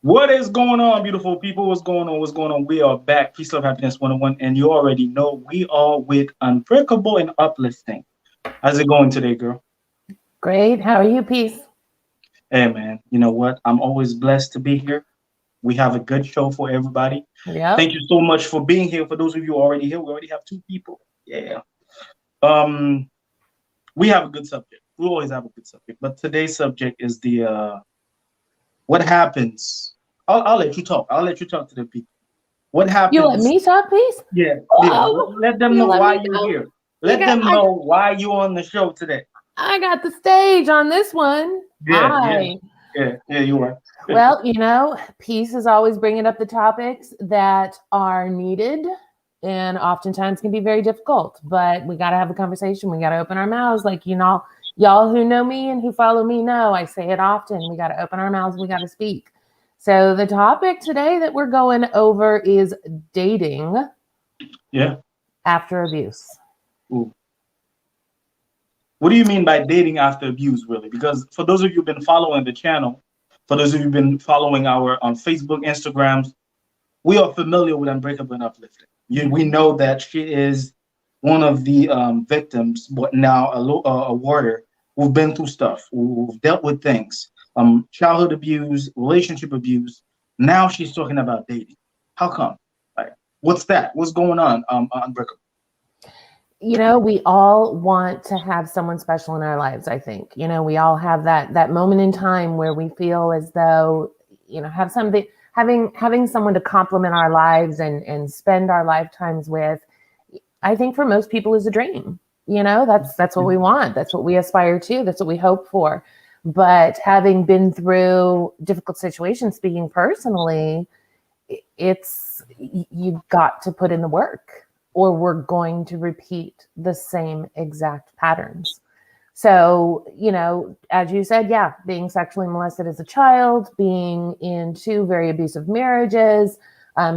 What is going on, beautiful people? What's going on? What's going on? We are back. Peace, love, happiness 101. And you already know we are with Unbreakable and Uplifting. How's it going today, girl? Great. How are you, Peace? Hey, man. You know what? I'm always blessed to be here. We have a good show for everybody. Yep. Thank you so much for being here. For those of you already here, we already have 2 people. Yeah. We have a good subject. We always have a good subject. But today's subject is the what happens. I'll let you talk. I'll let you talk to the people. What happens? You let me talk, Peace? Yeah. Oh, Let them you know let why me you're go? here. Let them know why you're on the show today. I got the stage on this one. Yeah, you are. Well, Peace is always bringing up the topics that are needed and oftentimes can be very difficult, but we got to have a conversation. We got to open our mouths. Like, y'all who know me and who follow me know, I say it often. We got to open our mouths. We got to speak. So the topic today that we're going over is dating after abuse. Ooh. What do you mean by dating after abuse, really? Because for those of you who've been following the channel, for those of you who've been following our on Facebook, Instagrams, we are familiar with Unbreakable and Uplifting. We know that she is one of the victims, but now a warrior. We've been through stuff. We've dealt with things. Childhood abuse, relationship abuse. Now she's talking about dating. How come? Like, what's that? What's going on? Unbreakable. We all want to have someone special in our lives. I think, we all have that moment in time where we feel as though, having someone to complement our lives and spend our lifetimes with, I think for most people is a dream. That's what we want. That's what we aspire to. That's what we hope for. But having been through difficult situations, speaking personally, you've got to put in the work, or we're going to repeat the same exact patterns. So, as you said, being sexually molested as a child, being in 2 very abusive marriages,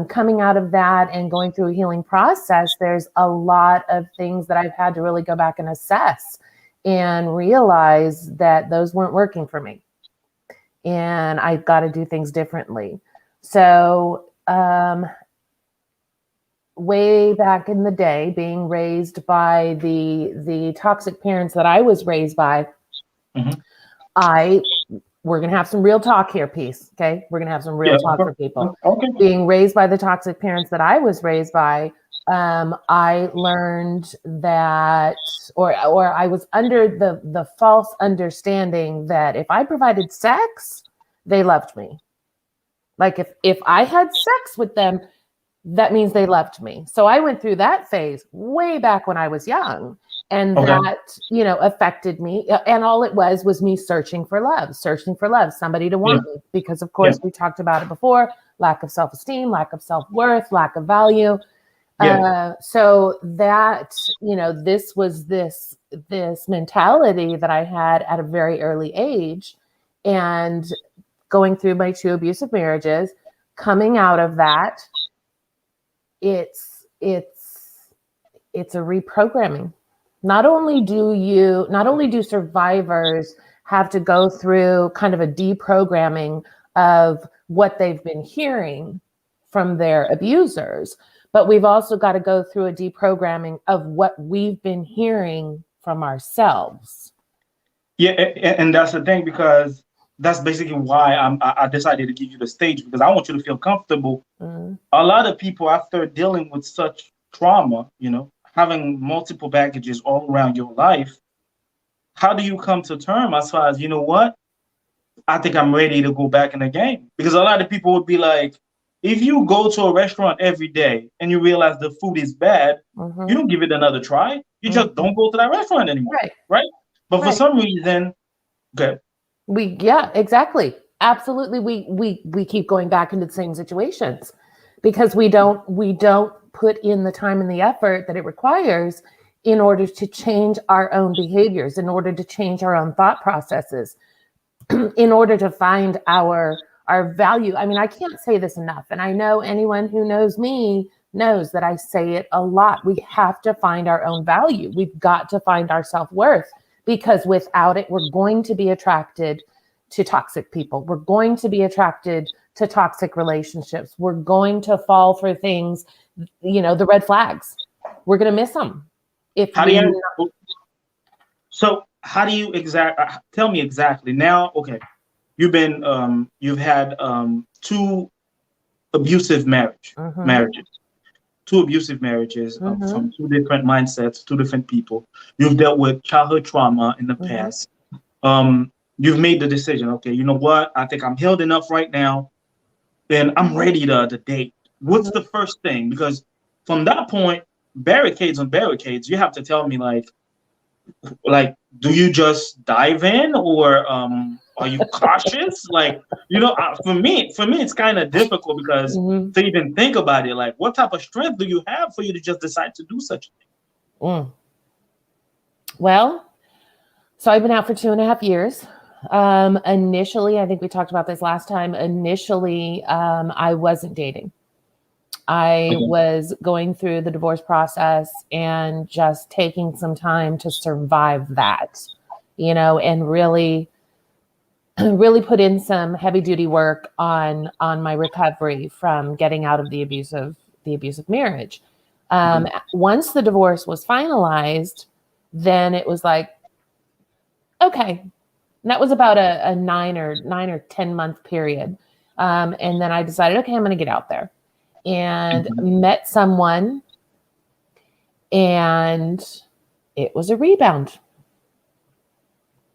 coming out of that and going through a healing process, there's a lot of things that I've had to really go back and assess and realize that those weren't working for me. And I've got to do things differently. So, way back in the day, being raised by the toxic parents that I was raised by, we're going to have some real talk here, Peace. Okay. We're going to have some real talk for people. Okay. Being raised by the toxic parents that I was raised by, I learned that, or I was under the false understanding that if I provided sex, they loved me. Like if I had sex with them, that means they loved me. So I went through that phase way back when I was young. And that, affected me. And all it was me searching for love, somebody to want me. Because, of course, we talked about it before, lack of self-esteem, lack of self-worth, lack of value. So that, this was this mentality that I had at a very early age. And going through my 2 abusive marriages, coming out of that, it's a reprogramming. Not only do survivors have to go through kind of a deprogramming of what they've been hearing from their abusers, but we've also got to go through a deprogramming of what we've been hearing from ourselves. Yeah, and that's the thing, because that's basically why I decided to give you the stage, because I want you to feel comfortable. A lot of people, after dealing with such trauma, having multiple baggages all around your life, how do you come to term as far as, what? I think I'm ready to go back in the game. Because a lot of people would be like, if you go to a restaurant every day and you realize the food is bad, you don't give it another try. You just don't go to that restaurant anymore. Right? But for some reason, good. Exactly. Absolutely. We keep going back into the same situations because we don't put in the time and the effort that it requires in order to change our own behaviors, in order to change our own thought processes, in order to find our value. I mean, I can't say this enough. And I know anyone who knows me knows that I say it a lot. We have to find our own value. We've got to find our self-worth, because without it, we're going to be attracted to toxic people. We're going to be attracted to toxic relationships. We're going to fall for things, the red flags. We're going to miss them. How do you tell me exactly now? Okay, you've had 2 abusive marriages, 2 abusive marriages from 2 different mindsets, 2 different people. You've dealt with childhood trauma in the past. You've made the decision. Okay, you know what? I think I'm healed enough right now, and I'm ready to date. What's the first thing? Because from that point, barricades on barricades. You have to tell me like, do you just dive in, or are you cautious? For me, it's kind of difficult because to even think about it, like, what type of strength do you have for you to just decide to do such a thing? Well, so I've been out for 2.5 years. Initially, I think we talked about this last time. Initially, I wasn't dating. I was going through the divorce process and just taking some time to survive that, and really put in some heavy duty work on my recovery from getting out of the abusive marriage. Once the divorce was finalized, then it was like, okay. And that was about a 9 or 10 month period. And then I decided, okay, I'm going to get out there. And met someone, and it was a rebound.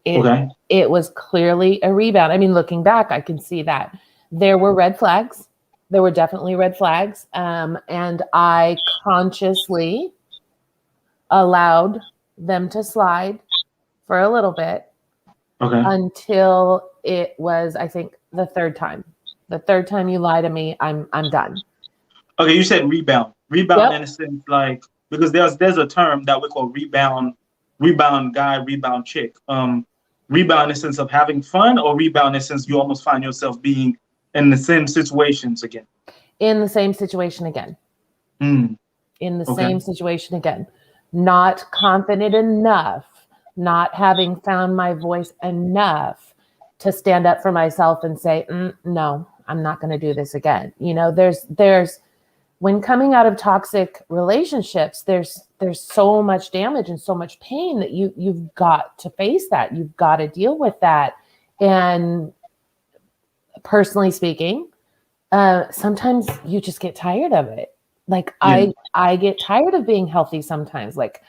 It was clearly a rebound. I mean, looking back, I can see that there were red flags. There were definitely red flags. And I consciously allowed them to slide for a little bit until it was, I think, the third time. The third time you lie to me, I'm done. Okay, you said rebound. Rebound in a sense, like, because there's a term that we call rebound guy, rebound chick. Rebound in the sense of having fun, or rebound in the sense you almost find yourself being in the same situations again. In the same situation again. In the same situation again. Not confident enough, not having found my voice enough to stand up for myself and say, no, I'm not going to do this again. There's when coming out of toxic relationships, there's so much damage and so much pain that you've got to face that. You've got to deal with that. And personally speaking, sometimes you just get tired of it. Like I get tired of being healthy sometimes. Like,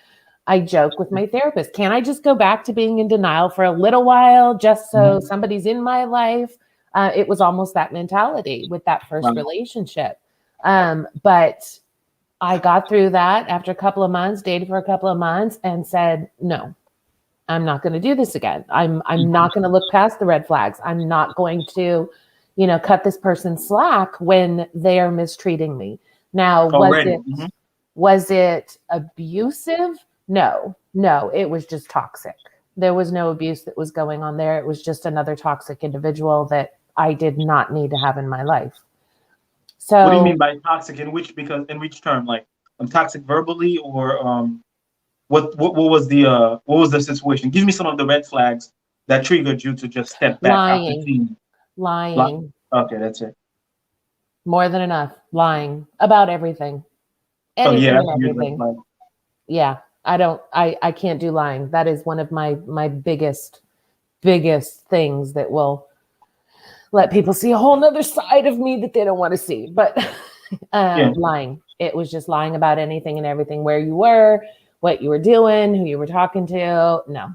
I joke with my therapist, can I just go back to being in denial for a little while just so somebody's in my life? It was almost that mentality with that first relationship. But I got through that after a couple of months, dated for a couple of months, and said, no, I'm not going to do this again. I'm not going to look past the red flags. I'm not going to, cut this person slack when they are mistreating me. Now, was it abusive? No, it was just toxic. There was no abuse that was going on there. It was just another toxic individual that I did not need to have in my life. So, what do you mean by toxic? In which term? Like, toxic verbally, or what was the situation? Give me some of the red flags that triggered you to just step back. Lying. Okay, that's it. More than enough. Lying about everything. Anything and everything. Yeah, I can't do lying. That is one of my biggest things that will let people see a whole nother side of me that they don't want to see. But lying. It was just lying about anything and everything, where you were, what you were doing, who you were talking to. No,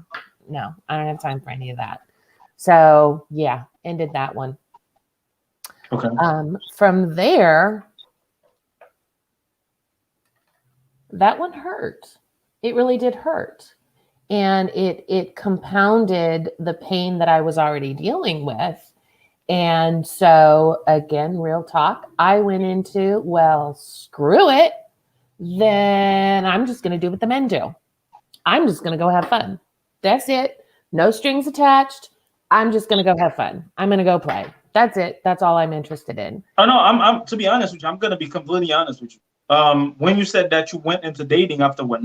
I don't have time for any of that. So yeah, ended that one. Okay. From there, that one hurt. It really did hurt. And it compounded the pain that I was already dealing with. And so, again, real talk, I went into, well, screw it. Then I'm just going to do what the men do. I'm just going to go have fun. That's it. No strings attached. I'm just going to go have fun. I'm going to go play. That's it. That's all I'm interested in. Oh, no, I'm to be honest with you, I'm going to be completely honest with you. When you said that you went into dating after 9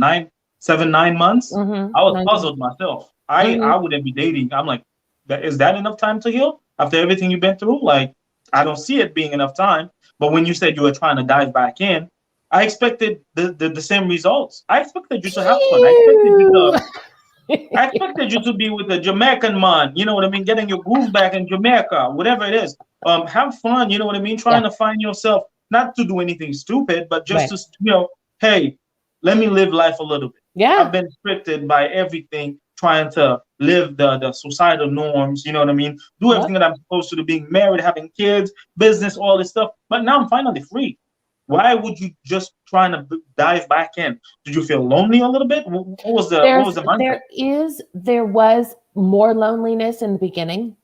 months, I was puzzled myself. I wouldn't be dating. I'm like, is that enough time to heal after everything you've been through? Like, I don't see it being enough time. But when you said you were trying to dive back in, I expected the same results. I expected you to have fun. I expected you to be with a Jamaican man, you know what I mean, getting your groove back in Jamaica, whatever it is. Have fun, you know what I mean, trying to find yourself, not to do anything stupid, but just to, hey, let me live life a little bit. Yeah. I've been restricted by everything, trying to live the societal norms, you know what I mean, do everything that I'm supposed to do, being married, having kids, business, all this stuff. But now I'm finally free. Why would you just trying to dive back in? Did you feel lonely a little bit? What was the mindset? There was more loneliness in the beginning,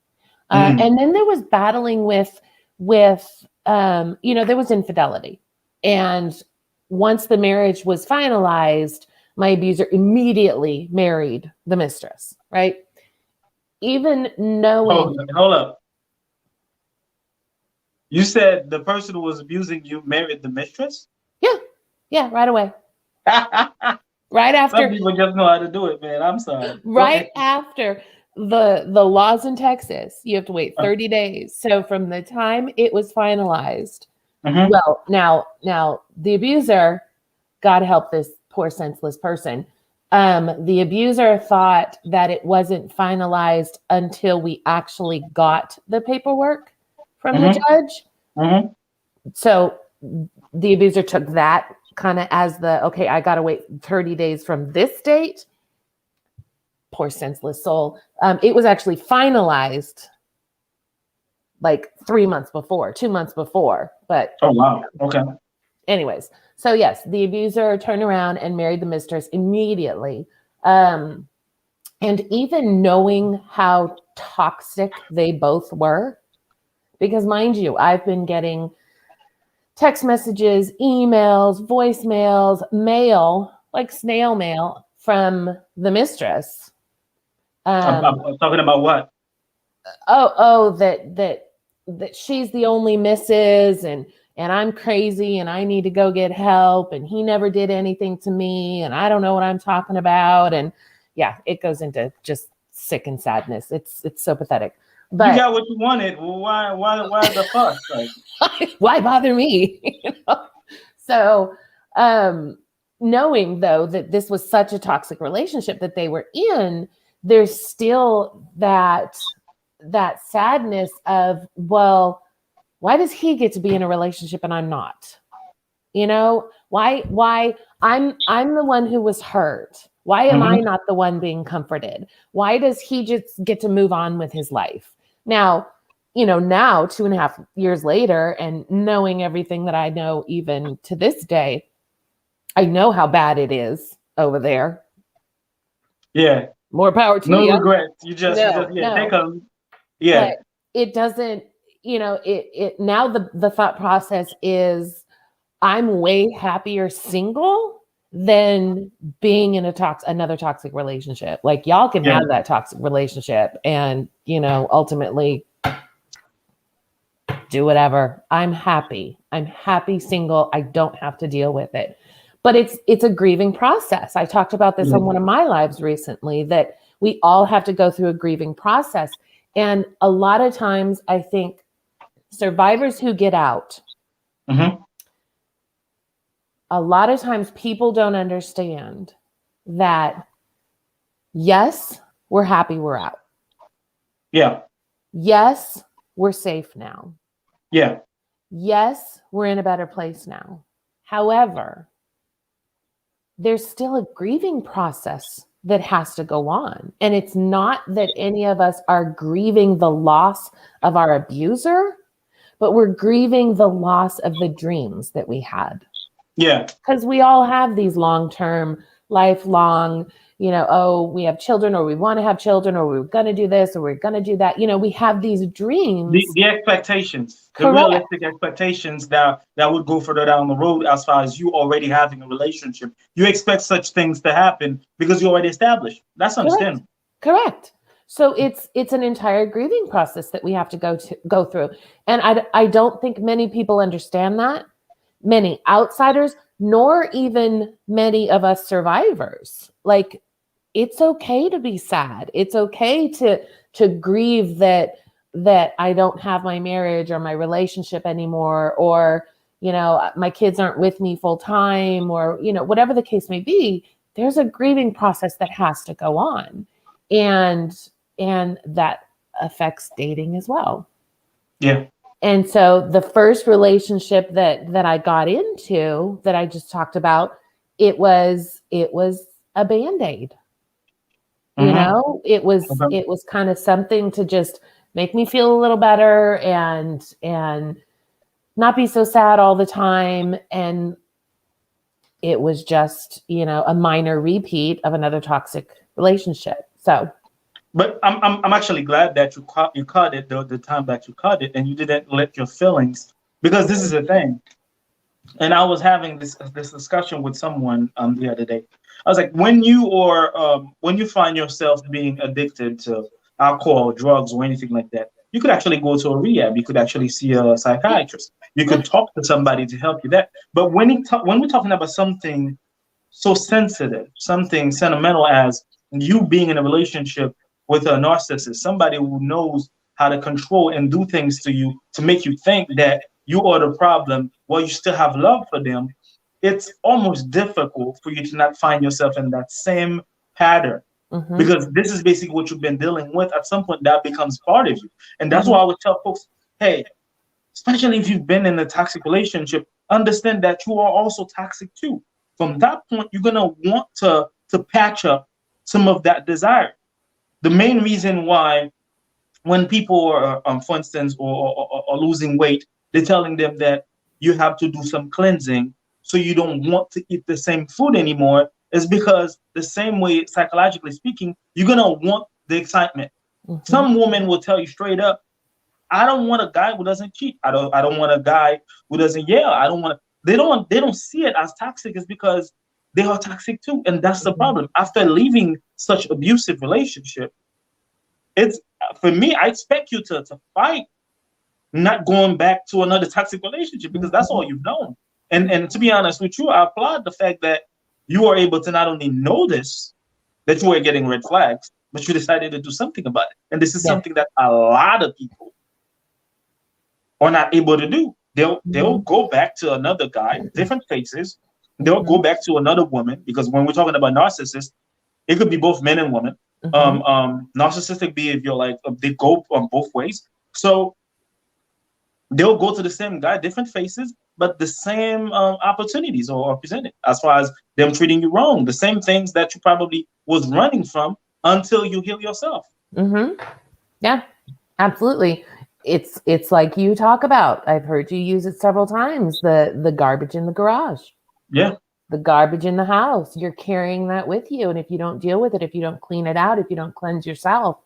and then there was battling with there was infidelity, and once the marriage was finalized, my abuser immediately married the mistress. Right, even knowing. Hold up. You said the person who was abusing you married the mistress? Yeah, right away. Right after. Some people just know how to do it, man. I'm sorry. Right after the laws in Texas, you have to wait 30 days. So from the time it was finalized, well, now the abuser, God help this poor senseless person. The abuser thought that it wasn't finalized until we actually got the paperwork from the judge. So the abuser took that kind of as okay, I got to wait 30 days from this date. Poor senseless soul. It was actually finalized like 2 months before, but. Oh, wow. Okay. Anyways, so yes, the abuser turned around and married the mistress immediately. And even knowing how toxic they both were, because mind you, I've been getting text messages, emails, voicemails, mail, like snail mail from the mistress. I'm talking about what? That she's the only missus, and I'm crazy and I need to go get help, and he never did anything to me, and I don't know what I'm talking about. And yeah, it goes into just sick and sadness. It's so pathetic. But you got what you wanted. Well, why the fuss? Like, why bother me? So, knowing though that this was such a toxic relationship that they were in, there's still that sadness of, well, why does he get to be in a relationship and I'm not? You know, why I'm the one who was hurt. Why am I not the one being comforted? Why does he just get to move on with his life? Now, 2.5 years later, and knowing everything that I know, even to this day, I know how bad it is over there. Yeah. More power to you. No regrets. You just take a. Yeah. But it doesn't, it now the thought process is I'm way happier single than being in another toxic relationship. Like, y'all can have that toxic relationship and, ultimately do whatever. I'm happy single. I don't have to deal with it. But it's a grieving process. I talked about this on one of my lives recently, that we all have to go through a grieving process. And a lot of times I think survivors who get out, a lot of times people don't understand that, yes, we're happy we're out. Yeah. Yes, we're safe now. Yeah. Yes, we're in a better place now. However, there's still a grieving process that has to go on. And it's not that any of us are grieving the loss of our abuser, but we're grieving the loss of the dreams that we had. Yeah. Because we all have these long-term, lifelong, we have children, or we want to have children, or we're going to do this, or we're going to do that. We have these dreams. The expectations, Correct. The realistic expectations that would go further down the road as far as you already having a relationship. You expect such things to happen because you already established. That's understandable. Correct. So it's an entire grieving process that we have to go through. And I don't think many people understand that. Many outsiders, nor even many of us survivors. Like, it's okay to be sad. It's okay to grieve that that I don't have my marriage or my relationship anymore, or, you know, my kids aren't with me full time, or, you know, whatever the case may be, there's a grieving process that has to go on. And that affects dating as well. Yeah. And so the first relationship that I got into, that I just talked about, it was a Band-Aid. You know, it was kind of something to just make me feel a little better and not be so sad all the time. And it was just, you know, a minor repeat of another toxic relationship. So, but I'm actually glad that you caught it the time that you caught it, and you didn't let your feelings, because this is the thing. And I was having this discussion with someone the other day. I was like, when you find yourself being addicted to alcohol, drugs, or anything like that, you could actually go to a rehab. You could actually see a psychiatrist. You could talk to somebody to help you that. But when we're talking about something so sensitive, something sentimental as you being in a relationship with a narcissist, somebody who knows how to control and do things to you to make you think that you are the problem while you still have love for them, it's almost difficult for you to not find yourself in that same pattern. Because this is basically what you've been dealing with. At some point, that becomes part of you. And that's why I would tell folks, hey, especially if you've been in a toxic relationship, understand that you are also toxic too. From that point, you're going to want to patch up some of that desire. The main reason why when people are, for instance, or losing weight, they're telling them that you have to do some cleansing so you don't want to eat the same food anymore, is because the same way, psychologically speaking, you're going to want the excitement. Some woman will tell you straight up, I don't want a guy who doesn't cheat. I don't want a guy who doesn't yell. I don't want. They don't see it as toxic. It's because they are toxic too, and that's the problem. After leaving such abusive relationship, it's, for me, I expect you to fight, not going back to another toxic relationship, because that's all you've known. And to be honest with you, I applaud the fact that you are able to not only notice that you were getting red flags, but you decided to do something about it. And this is something that a lot of people are not able to do. They'll go back to another guy, different faces. They'll go back to another woman, because when we're talking about narcissists, it could be both men and women. Narcissistic behavior, like they go on both ways. So they'll go to the same guy, different faces, but the same opportunities are presented, as far as them treating you wrong, the same things that you probably was running from until you heal yourself. Yeah, absolutely. It's like you talk about, I've heard you use it several times, the garbage in the garage. Yeah. The garbage in the house. You're carrying that with you. And if you don't deal with it, if you don't clean it out, if you don't cleanse yourself,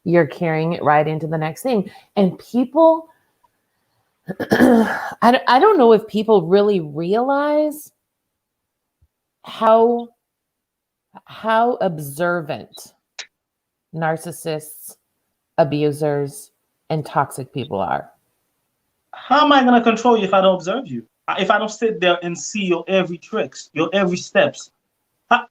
you're carrying it right into the next thing. And people, I don't know if people really realize how observant narcissists, abusers, and toxic people are. How am I going to control you if I don't observe you? If I don't sit there and see your every tricks, your every steps?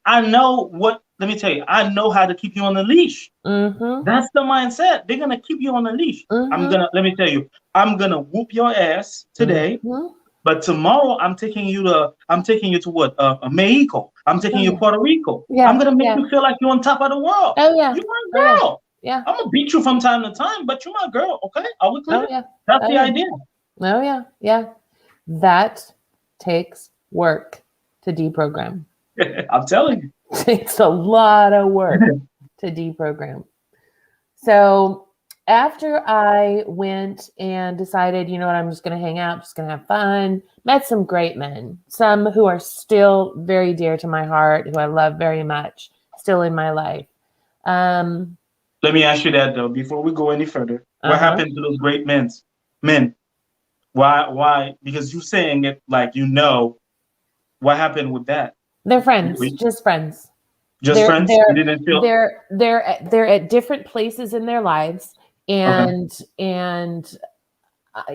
I know what, let me tell you, I know how to keep you on the leash. That's the mindset. They're going to keep you on the leash. Let me tell you, I'm going to whoop your ass today, but tomorrow I'm taking you to what? Mexico. I'm taking you to Puerto Rico. I'm going to make you feel like you're on top of the world. Oh, yeah. You're my girl. I'm going to beat you from time to time, but you're my girl. Okay. Are we clear? That's the idea. Oh, yeah. Yeah. That takes work to deprogram. I'm telling you. It takes a lot of work to deprogram. So after I went and decided, you know what, I'm just going to hang out, just going to have fun, met some great men, some who are still very dear to my heart, who I love very much, still in my life. Let me ask you that, though, before we go any further. What happened to those great men? Why? Because you're saying it like you know. What happened with that? They're friends, just friends. Just friends? You didn't feel... They're at different places in their lives, and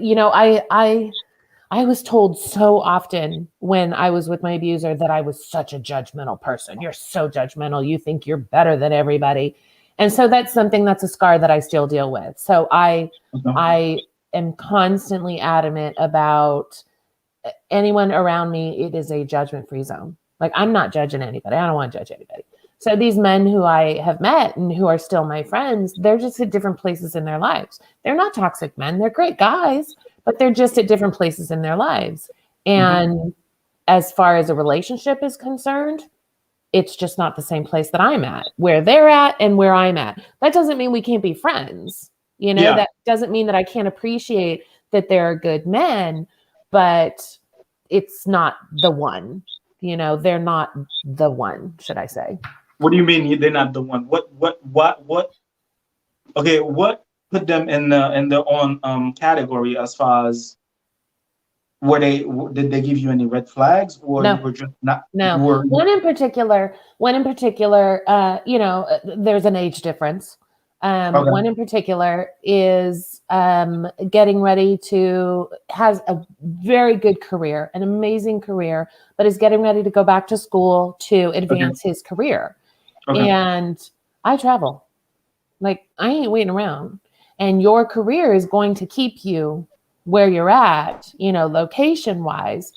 you know, I was told so often when I was with my abuser that I was such a judgmental person. You're so judgmental. You think you're better than everybody. And so that's something that's a scar that I still deal with. So I am constantly adamant about anyone around me. It is a judgment-free zone. Like, I'm not judging anybody. I don't want to judge anybody. So these men who I have met and who are still my friends, they're just at different places in their lives. They're not toxic men. They're great guys, but they're just at different places in their lives. And as far as a relationship is concerned, it's just not the same place that I'm at, where they're at and where I'm at. That doesn't mean we can't be friends. You know, that doesn't mean that I can't appreciate that they're good men, but it's not the one. You know, they're not the one, should I say. What do you mean they're not the one? What? Okay, what put them in the own category as far as did they give you any red flags, or no. you were just not? No, one in particular, you know, there's an age difference. One in particular is getting ready has a very good career, an amazing career, but is getting ready to go back to school to advance his career. And I travel. Like, I ain't waiting around. And your career is going to keep you where you're at, you know, location wise.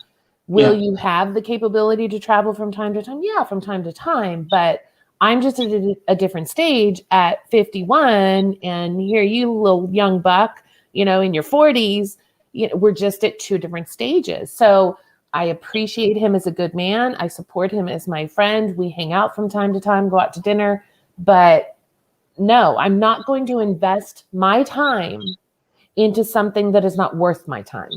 Will you have the capability to travel from time to time? Yeah, from time to time. But I'm just at a different stage at 51. And here you little young buck, you know, in your 40s, you know, we're just at two different stages. So I appreciate him as a good man. I support him as my friend. We hang out from time to time, go out to dinner. But no, I'm not going to invest my time into something that is not worth my time.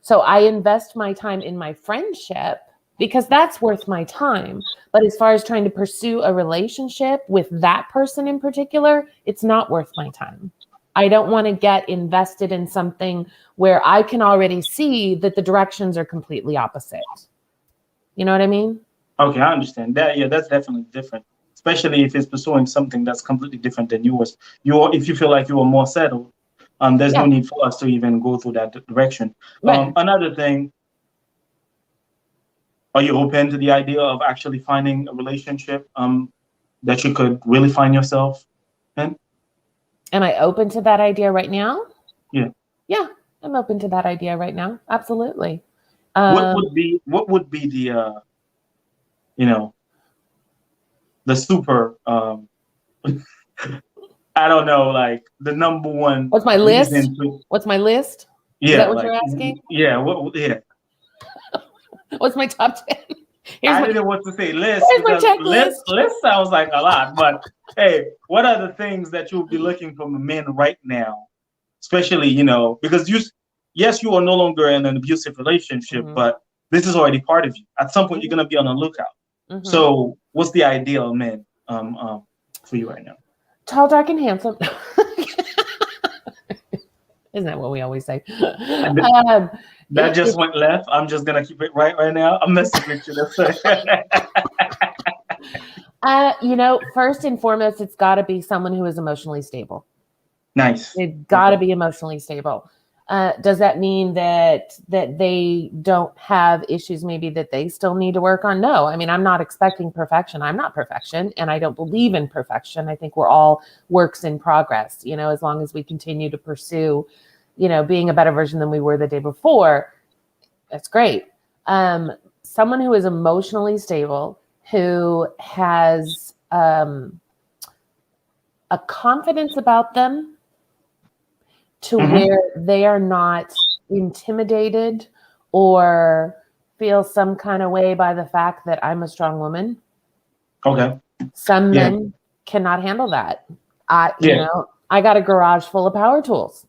So I invest my time in my friendship because that's worth my time. But as far as trying to pursue a relationship with that person in particular, it's not worth my time. I don't want to get invested in something where I can already see that the directions are completely opposite. You know what I mean? Okay, I understand that. Yeah, that's definitely different, especially if it's pursuing something that's completely different than yours. If you feel like you are more settled, there's no need for us to even go through that direction. Right. Another thing, are you open to the idea of actually finding a relationship that you could really find yourself in? Am I open to that idea right now? Yeah. Yeah, I'm open to that idea right now. Absolutely. What would be the you know, the super I don't know, like the number one. What's my list? What's my list? Yeah, is that what you're asking? Yeah. What's my top 10? I didn't want to say list. Here's my checklist. List sounds like a lot, but hey, what are the things that you would be looking from a man right now? Especially, you know, because you are no longer in an abusive relationship, but this is already part of you. At some point, you're gonna be on the lookout. So, what's the ideal man for you right now? Tall, dark, and handsome. Isn't that what we always say? That just went left. I'm just gonna keep it right now. I'm messing with you. You know, first and foremost, it's got to be someone who is emotionally stable. Nice. They've got to be emotionally stable. Does that mean that they don't have issues maybe that they still need to work on? No. I mean, I'm not expecting perfection. I'm not perfection, and I don't believe in perfection. I think we're all works in progress, you know, as long as we continue to pursue, you know, being a better version than we were the day before. That's great. Someone who is emotionally stable, who has a confidence about them, to where they are not intimidated or feel some kind of way by the fact that I'm a strong woman. Okay. Some men cannot handle that. You know, I got a garage full of power tools,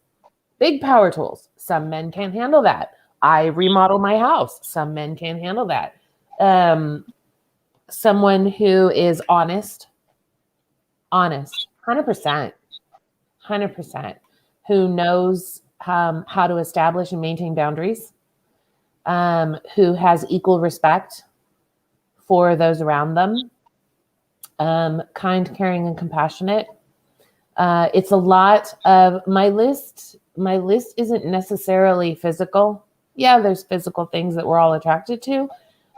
big power tools. Some men can't handle that. I remodel my house. Some men can't handle that. Someone who is honest, 100%, who knows how to establish and maintain boundaries, who has equal respect for those around them, kind, caring, and compassionate. It's a lot of my list. My list isn't necessarily physical. Yeah, there's physical things that we're all attracted to,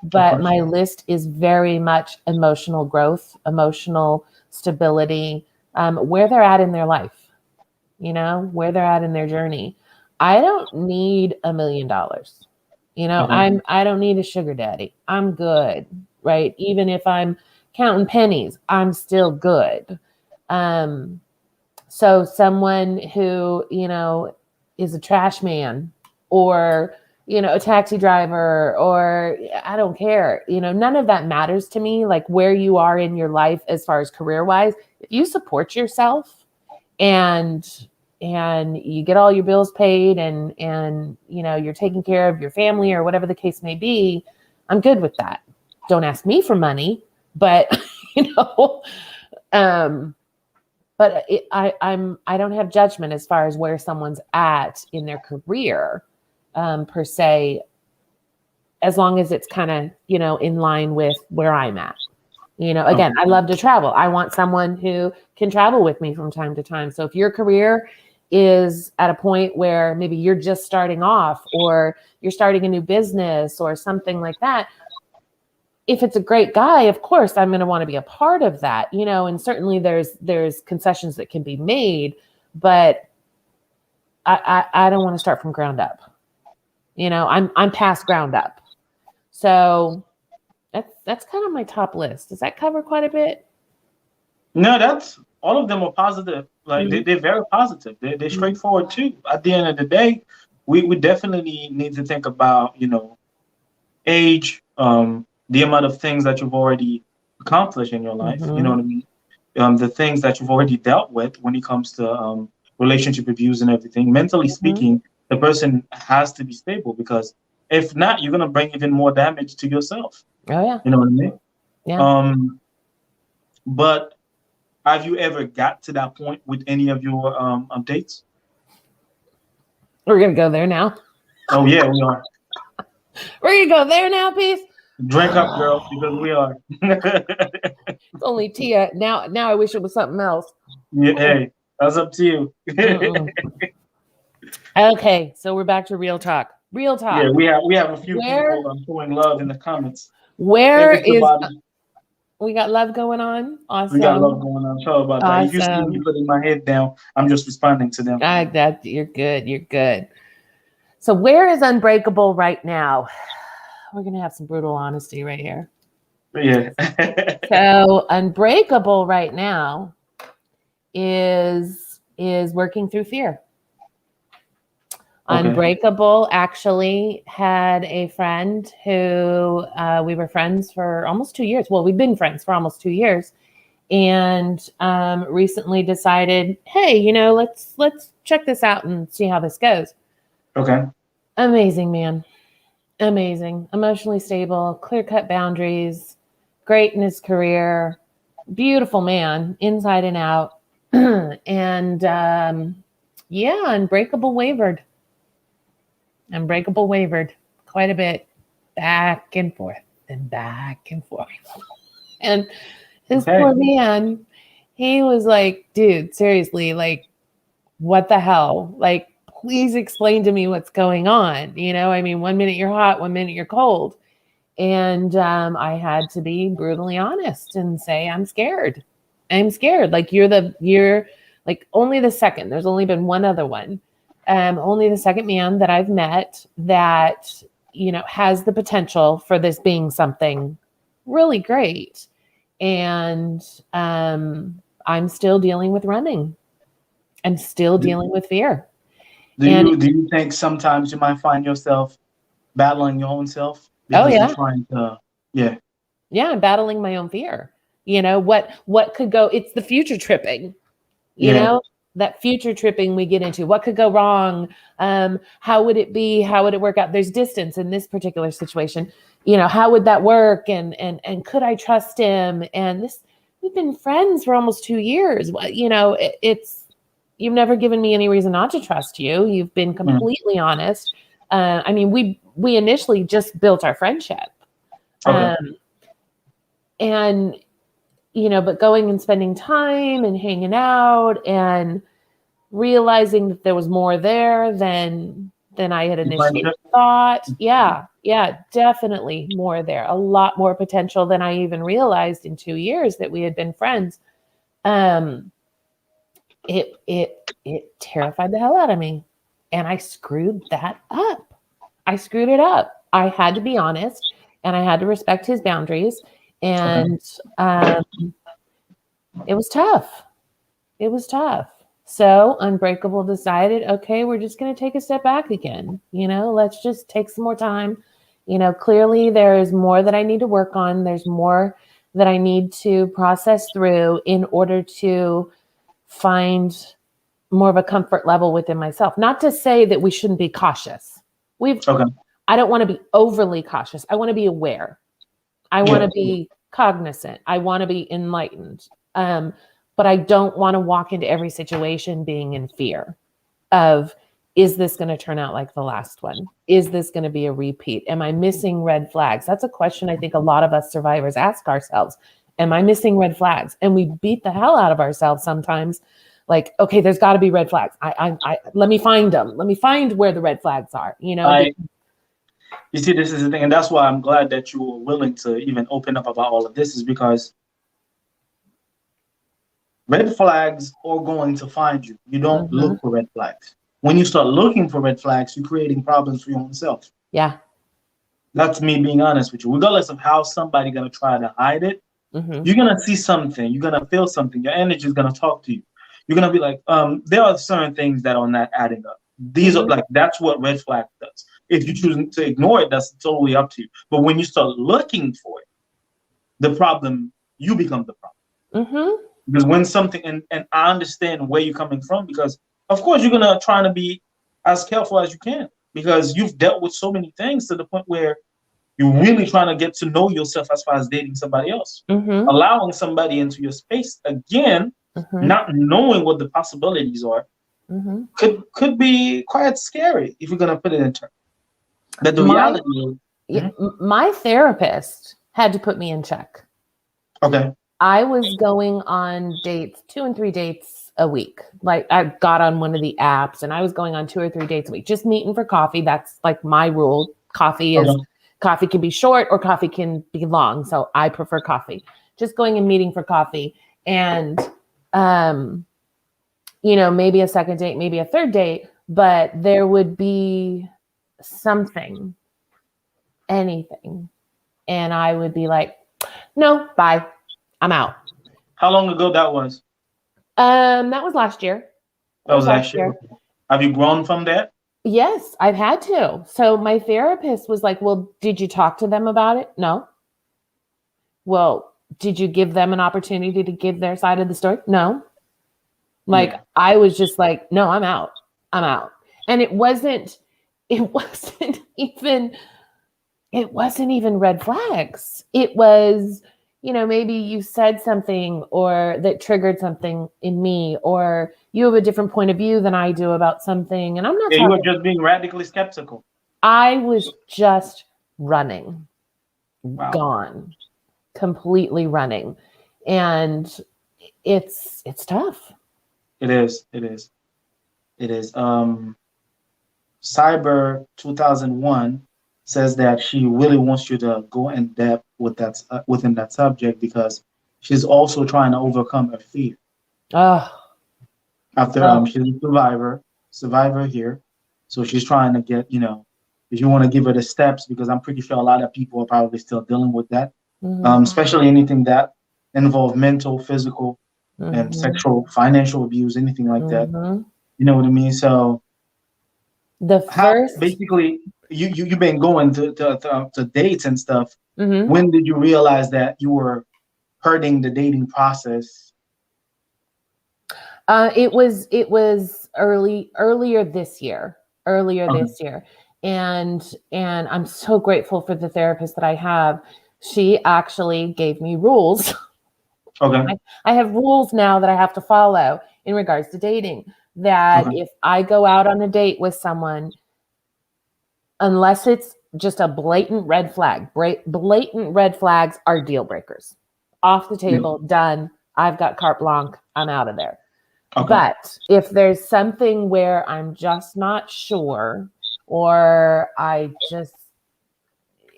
but my list is very much emotional growth, emotional stability, where they're at in their life, where they're at in their journey. I don't need $1 million. I don't need a sugar daddy. I'm good, right? Even if I'm counting pennies, I'm still good. So someone who, is a trash man, or, a taxi driver, or I don't care, none of that matters to me. Like where you are in your life as far as career wise, if you support yourself and you get all your bills paid and you're taking care of your family or whatever the case may be, I'm good with that. Don't ask me for money, but but I don't have judgment as far as where someone's at in their career, per se, as long as it's kind of, in line with where I'm at. Again, I love to travel. I want someone who can travel with me from time to time. So if your career is at a point where maybe you're just starting off, or you're starting a new business or something like that, if it's a great guy, of course, I'm going to want to be a part of that, and certainly there's concessions that can be made, but I don't want to start from ground up. I'm past ground up. So that's kind of my top list. Does that cover quite a bit? No, that's all of them are positive. Like they're very positive. They're straightforward too. At the end of the day, we definitely need to think about, age, the amount of things that you've already accomplished in your life. You know what I mean? The things that you've already dealt with when it comes to relationship abuse and everything. Mentally speaking, the person has to be stable, because if not, you're gonna bring even more damage to yourself. Oh yeah. You know what I mean? Yeah. But have you ever got to that point with any of your dates? We're gonna go there now. Oh yeah, we are. We're gonna go there now, Peace. Drink up, girl, because we are. It's only Tia. Now I wish it was something else. Yeah, hey, that's up to you. Okay, so we're back to real talk. Real talk. Yeah, we have a few people showing love in the comments. Where is we got love going on? Awesome. We got love going on. Sorry about that. If you see me putting my head down, I'm just responding to them. You're good. You're good. So where is Unbreakable right now? We're gonna have some brutal honesty right here. Yeah. So Unbreakable right now is working through fear. Okay. Unbreakable actually had a friend who we were friends for almost 2 years. Well, we've been friends for almost 2 years, and recently decided, hey, let's check this out and see how this goes. Okay. Amazing man. Amazing. Emotionally stable, clear-cut boundaries, great in his career, beautiful man, inside and out. And Unbreakable wavered. Unbreakable wavered quite a bit, back and forth and back and forth. And this poor man, he was like, dude, seriously, like, what the hell? Like, please explain to me what's going on. 1 minute you're hot, 1 minute you're cold. And I had to be brutally honest and say, I'm scared. I'm scared. Like, you're like only the second. There's only been one other one. Only the second man that I've met that, has the potential for this being something really great. And I'm still dealing with running. I'm still dealing with fear. Do you think sometimes you might find yourself battling your own self? Because you're trying to, I'm battling my own fear. What could go? It's the future tripping. That future tripping we get into. What could go wrong? How would it be? How would it work out? There's distance in this particular situation. How would that work? And could I trust him? And we've been friends for almost 2 years. It's you've never given me any reason not to trust you. You've been completely honest. We initially just built our friendship. Okay. But going and spending time and hanging out and realizing that there was more there than than I had initially thought. Yeah, definitely more there. A lot more potential than I even realized in 2 years that we had been friends. It terrified the hell out of me, and I screwed that up. I screwed it up. I had to be honest, and I had to respect his boundaries, and it was tough. It was tough. So Unbreakable decided, okay, we're just going to take a step back again. Let's just take some more time. Clearly there is more that I need to work on. There's more that I need to process through in order to find more of a comfort level within myself. Not to say that we shouldn't be cautious. I don't want to be overly cautious. I want to be aware. I want to be cognizant. I want to be enlightened. But I don't want to walk into every situation being in fear of, is this going to turn out like the last one? Is this going to be a repeat? Am I missing red flags? That's a question I think a lot of us survivors ask ourselves. Am I missing red flags? And we beat the hell out of ourselves sometimes. Like, okay, there's got to be red flags. Let me find them. Let me find where the red flags are. You see, this is the thing, and that's why I'm glad that you were willing to even open up about all of this, is because red flags are going to find you. You don't look for red flags. When you start looking for red flags, you're creating problems for your own self. Yeah. That's me being honest with you. Regardless of how somebody's going to try to hide it, you're going to see something. You're going to feel something. Your energy is going to talk to you. You're going to be like, there are certain things that are not adding up. These are like, that's what red flag does. If you choose to ignore it, that's totally up to you. But when you start looking for it, the problem, you become the problem. Because when something, and I understand where you're coming from, because of course you're going to try to be as careful as you can, because you've dealt with so many things to the point where you're really trying to get to know yourself as far as dating somebody else. Allowing somebody into your space, again, not knowing what the possibilities are, could be quite scary if you're going to put it in terms. But the reality is... My therapist had to put me in check. Okay. I was going on dates, 2 and 3 dates a week. Like, I got on one of the apps and I was going on 2 or 3 dates a week, just meeting for coffee. That's like my rule. Coffee can be short or coffee can be long. So I prefer coffee. Just going and meeting for coffee. And, maybe a second date, maybe a third date, but there would be something, anything. And I would be like, no, bye. I'm out. How long ago that was? That was last year. That was last year. Have you grown from that? Yes, I've had to. So my therapist was like, well, did you talk to them about it? No. Well, did you give them an opportunity to give their side of the story? No. I was just like, no, I'm out. I'm out. And it wasn't even red flags. It was, maybe you said something or that triggered something in me, or you have a different point of view than I do about something. And I'm not you were just being radically skeptical. I was just running, gone, completely running. And it's tough. It is. Cyber 2001 says that she really wants you to go in depth with that within that subject, because she's also trying to overcome her fear. After she's a survivor here, so she's trying to get, if you want to give her the steps, because I'm pretty sure a lot of people are probably still dealing with that, especially anything that involve mental, physical, and sexual, financial abuse, anything like that. You know what I mean? So basically, you've been going to dates and stuff. When did you realize that you were hurting the dating process? It was earlier this year. And I'm so grateful for the therapist that I have. She actually gave me rules. Okay. I have rules now that I have to follow in regards to dating, that if I go out on a date with someone, unless it's just a blatant red flag, blatant red flags are deal breakers. Off the table, done. I've got carte blanche. I'm out of there. Okay. But if there's something where I'm just not sure, or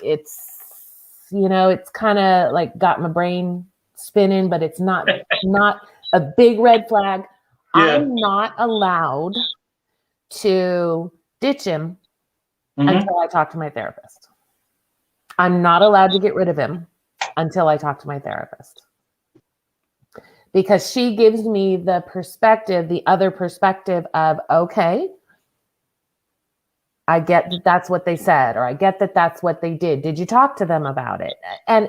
it's kind of like got my brain spinning, but it's not a big red flag. Yeah. I'm not allowed to ditch him until I talk to my therapist. I'm not allowed to get rid of him until I talk to my therapist. Because she gives me the other perspective of, okay, I get that that's what they said, or I get that that's what they did. Did you talk to them about it? And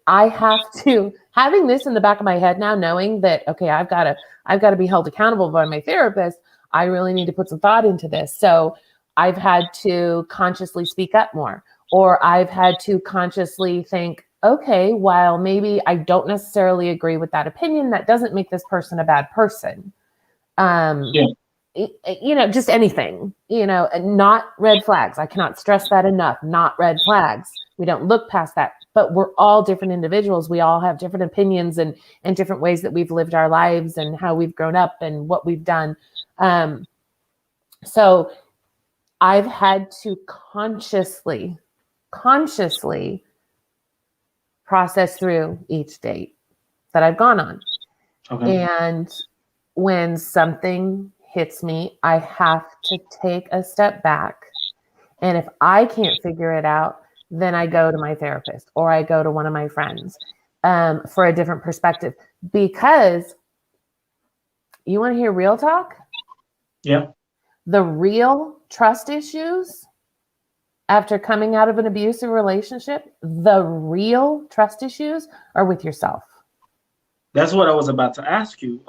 I have to, having this in the back of my head now, knowing that, okay, I've got to be held accountable by my therapist. I really need to put some thought into this. So I've had to consciously speak up more, or I've had to consciously think, okay, while maybe I don't necessarily agree with that opinion, that doesn't make this person a bad person. Just anything, not red flags. I cannot stress that enough. Not red flags. We don't look past that, but we're all different individuals. We all have different opinions and different ways that we've lived our lives and how we've grown up and what we've done. So I've had to consciously process through each date that I've gone on. Okay. And when something hits me, I have to take a step back. And if I can't figure it out, then I go to my therapist or I go to one of my friends for a different perspective. Because you want to hear real talk? Yeah. The real trust issues after coming out of an abusive relationship, the real trust issues are with yourself. That's what I was about to ask you.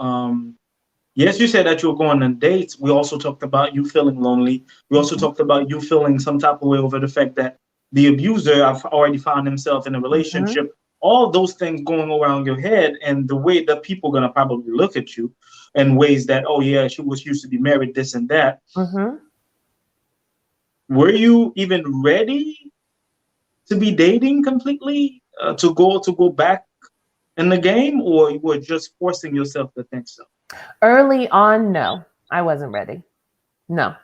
Yes, you said that you were going on dates. We also talked about you feeling lonely. We also talked about you feeling some type of way over the fact that the abuser have already found himself in a relationship. All those things going around your head, and the way that people are going to probably look at you in ways that, oh yeah, she was used to be married, this and that. Were you even ready to be dating completely, to go back in the game, or you were just forcing yourself to think so? Early on, no, I wasn't ready. No.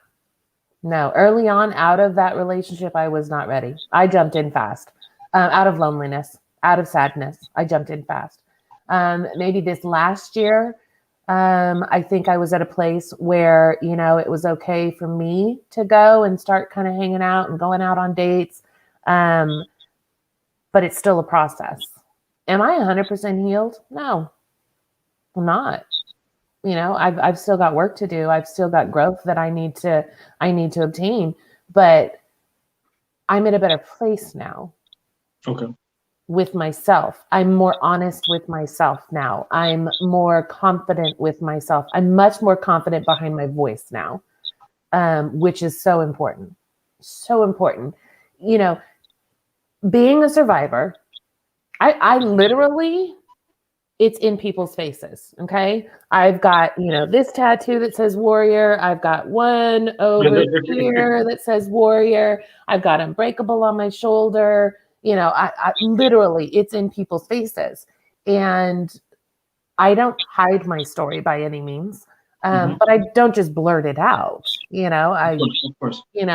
Early on, out of that relationship, I was not ready. I jumped in fast, out of loneliness, out of sadness. I jumped in fast. Maybe this last year, I think I was at a place where, it was okay for me to go and start kind of hanging out and going out on dates. But it's still a process. Am I 100% healed? No, I'm not. I've still got work to do. I've still got growth that I need to obtain, but I'm in a better place now. Okay. With myself. I'm more honest with myself now. I'm more confident with myself. I'm much more confident behind my voice now, which is so important. So important. Being a survivor, I literally, it's in people's faces. Okay. I've got, this tattoo that says warrior. I've got one over here that says warrior. I've got unbreakable on my shoulder. I literally, it's in people's faces, and I don't hide my story by any means. But I don't just blurt it out. Of course. You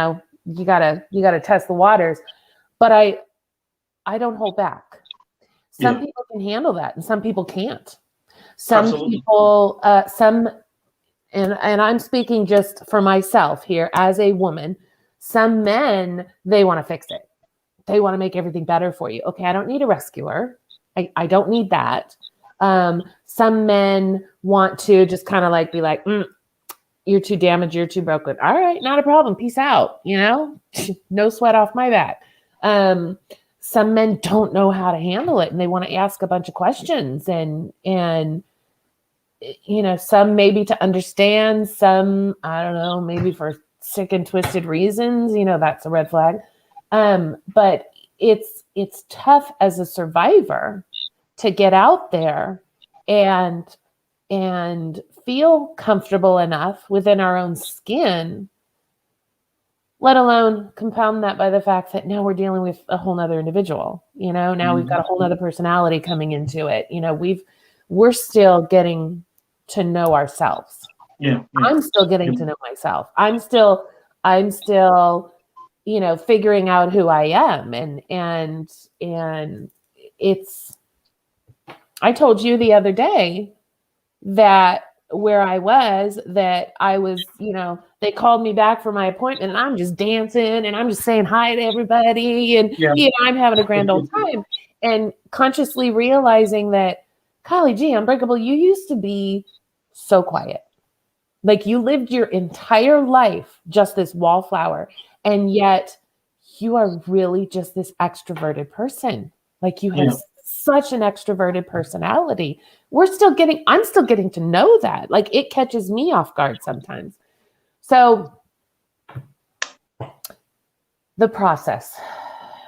gotta test the waters, but I don't hold back. Some people can handle that, and some people can't. Some people, and I'm speaking just for myself here as a woman. Some men, they want to fix it. They want to make everything better for you. Okay, I don't need a rescuer. I don't need that. Some men want to just kind of be like, you're too damaged, you're too broken. All right, not a problem. Peace out. No sweat off my back. Some men don't know how to handle it, and they want to ask a bunch of questions, and some maybe to understand, some, I don't know, maybe for sick and twisted reasons, that's a red flag. But it's tough as a survivor to get out there and feel comfortable enough within our own skin, let alone compound that by the fact that now we're dealing with a whole nother individual. Now we've got a whole nother personality coming into it. We're still getting to know ourselves. Yeah. I'm still getting to know myself. I'm still figuring out who I am. And I told you the other day that where I was, they called me back for my appointment and I'm just dancing and I'm just saying hi to everybody. And, I'm having a grand old time, and consciously realizing that, Kylie G, Unbreakable, you used to be so quiet. Like, you lived your entire life just this wallflower, and yet you are really just this extroverted person. Like, you have such an extroverted personality. I'm still getting to know that. Like, it catches me off guard sometimes. So the process.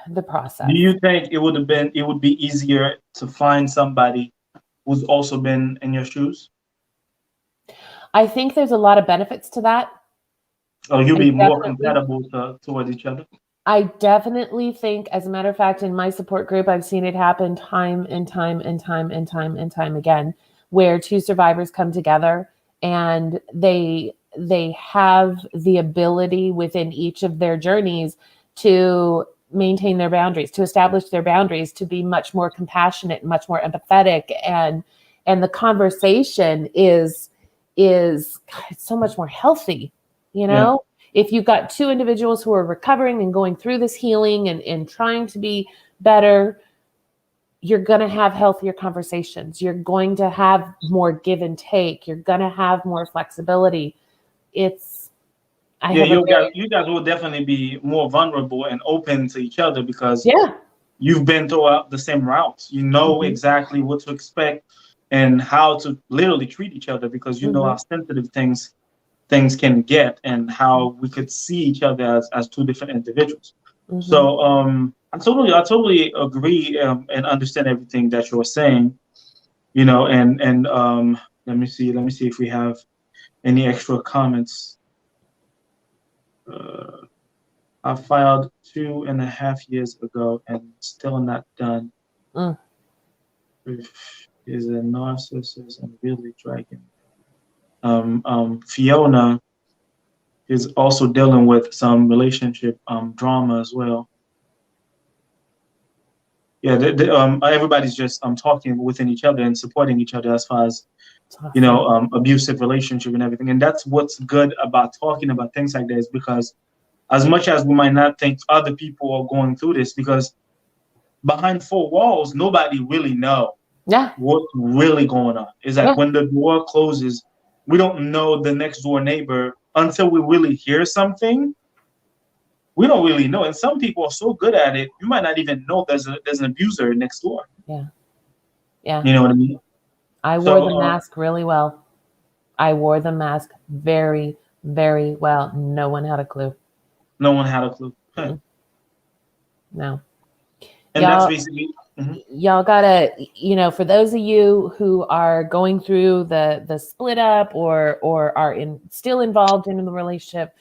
Do you think it would be easier to find somebody who's also been in your shoes? I think there's a lot of benefits to that. Oh, you'll be more compatible towards each other? I definitely think, as a matter of fact, in my support group, I've seen it happen time and time again, where two survivors come together and they have the ability within each of their journeys to maintain their boundaries, to establish their boundaries, to be much more compassionate, much more empathetic. And the conversation is it's so much more healthy, If you've got two individuals who are recovering and going through this healing and trying to be better, you're going to have healthier conversations. You're going to have more give and take. You're going to have more flexibility. You guys will definitely be more vulnerable and open to each other because you've been throughout the same routes. You know exactly what to expect and how to literally treat each other, because you know how sensitive things can get and how we could see each other as two different individuals. So I totally agree and understand everything that you're saying, and let me see if we have any extra comments. I filed 2.5 years ago and still not done. Is a narcissist and really dragging. Fiona is also dealing with some relationship drama as well. Yeah, everybody's just talking within each other and supporting each other as far as abusive relationship and everything. And that's what's good about talking about things like this, because as much as we might not think other people are going through this, because behind four walls, nobody really know what's really going on. It's like when the door closes, we don't know the next door neighbor until we really hear something. We don't really know. And some people are so good at it, you might not even know there's an abuser next door. Yeah. You know what I mean? I wore the mask really well. I wore the mask very, very well. No one had a clue. No one had a clue. No. And that's basically... Y'all gotta, for those of you who are going through the split up or are still involved in the relationship,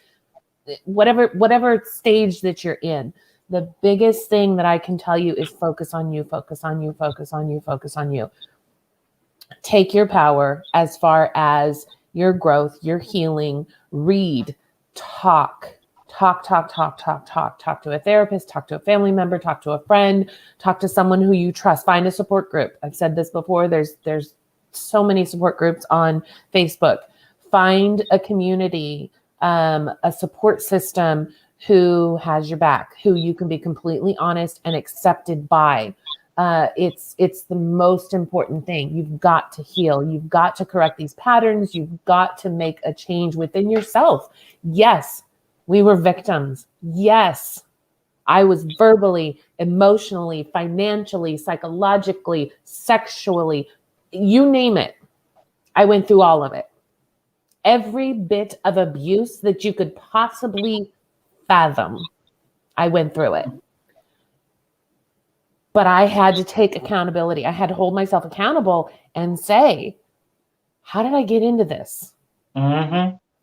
whatever stage that you're in, the biggest thing that I can tell you is focus on you, focus on you, focus on you, focus on you. Take your power as far as your growth, your healing. Read, talk to a therapist, talk to a family member, talk to a friend, talk to someone who you trust. Find a support group. I've said this before. There's so many support groups on Facebook. Find a community, a support system who has your back, who you can be completely honest and accepted by. It's the most important thing. You've got to heal. You've got to correct these patterns. You've got to make a change within yourself. Yes, we were victims. Yes, I was verbally, emotionally, financially, psychologically, sexually, you name it. I went through all of it. Every bit of abuse that you could possibly fathom, I went through it. But I had to take accountability. I had to hold myself accountable and say, how did I get into this?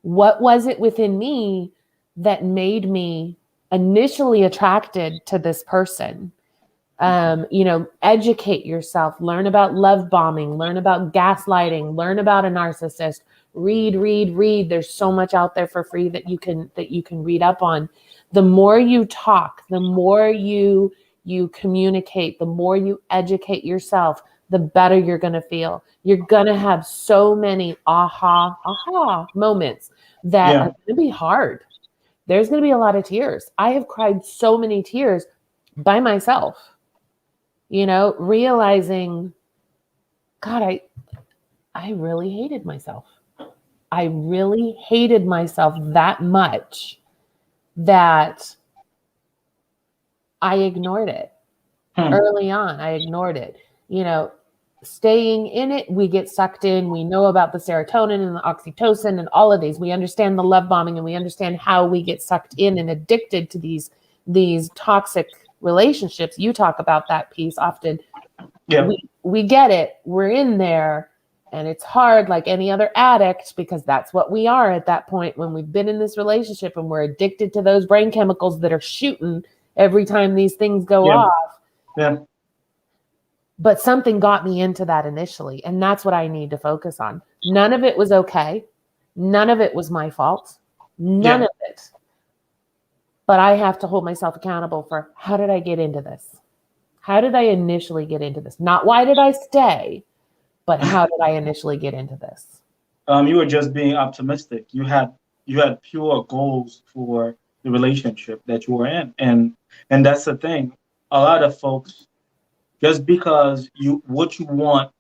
What was it within me that made me initially attracted to this person? Educate yourself, learn about love bombing, learn about gaslighting, learn about a narcissist, read. There's so much out there for free that you can read up on. The more you talk, the more you communicate, the more you educate yourself, the better you're going to feel. You're going to have so many aha moments that are going to be hard. There's going to be a lot of tears. I have cried so many tears by myself, realizing, God, I really hated myself. I really hated myself that much that I ignored it. Early on, I ignored it. Staying in it, we get sucked in. We know about the serotonin and the oxytocin and all of these. We understand the love bombing, and we understand how we get sucked in and addicted to these toxic relationships. You talk about that piece often. Yeah. We get it. We're in there, and it's hard, like any other addict, because that's what we are at that point when we've been in this relationship and we're addicted to those brain chemicals that are shooting every time these things go off. Yeah. But something got me into that initially, and that's what I need to focus on. None of it was okay. None of it was my fault. None of it. But I have to hold myself accountable for, how did I get into this? How did I initially get into this? Not why did I stay, but how did I initially get into this? You were just being optimistic. You had pure goals for the relationship that you were in, and that's the thing. A lot of folks, just because what you want,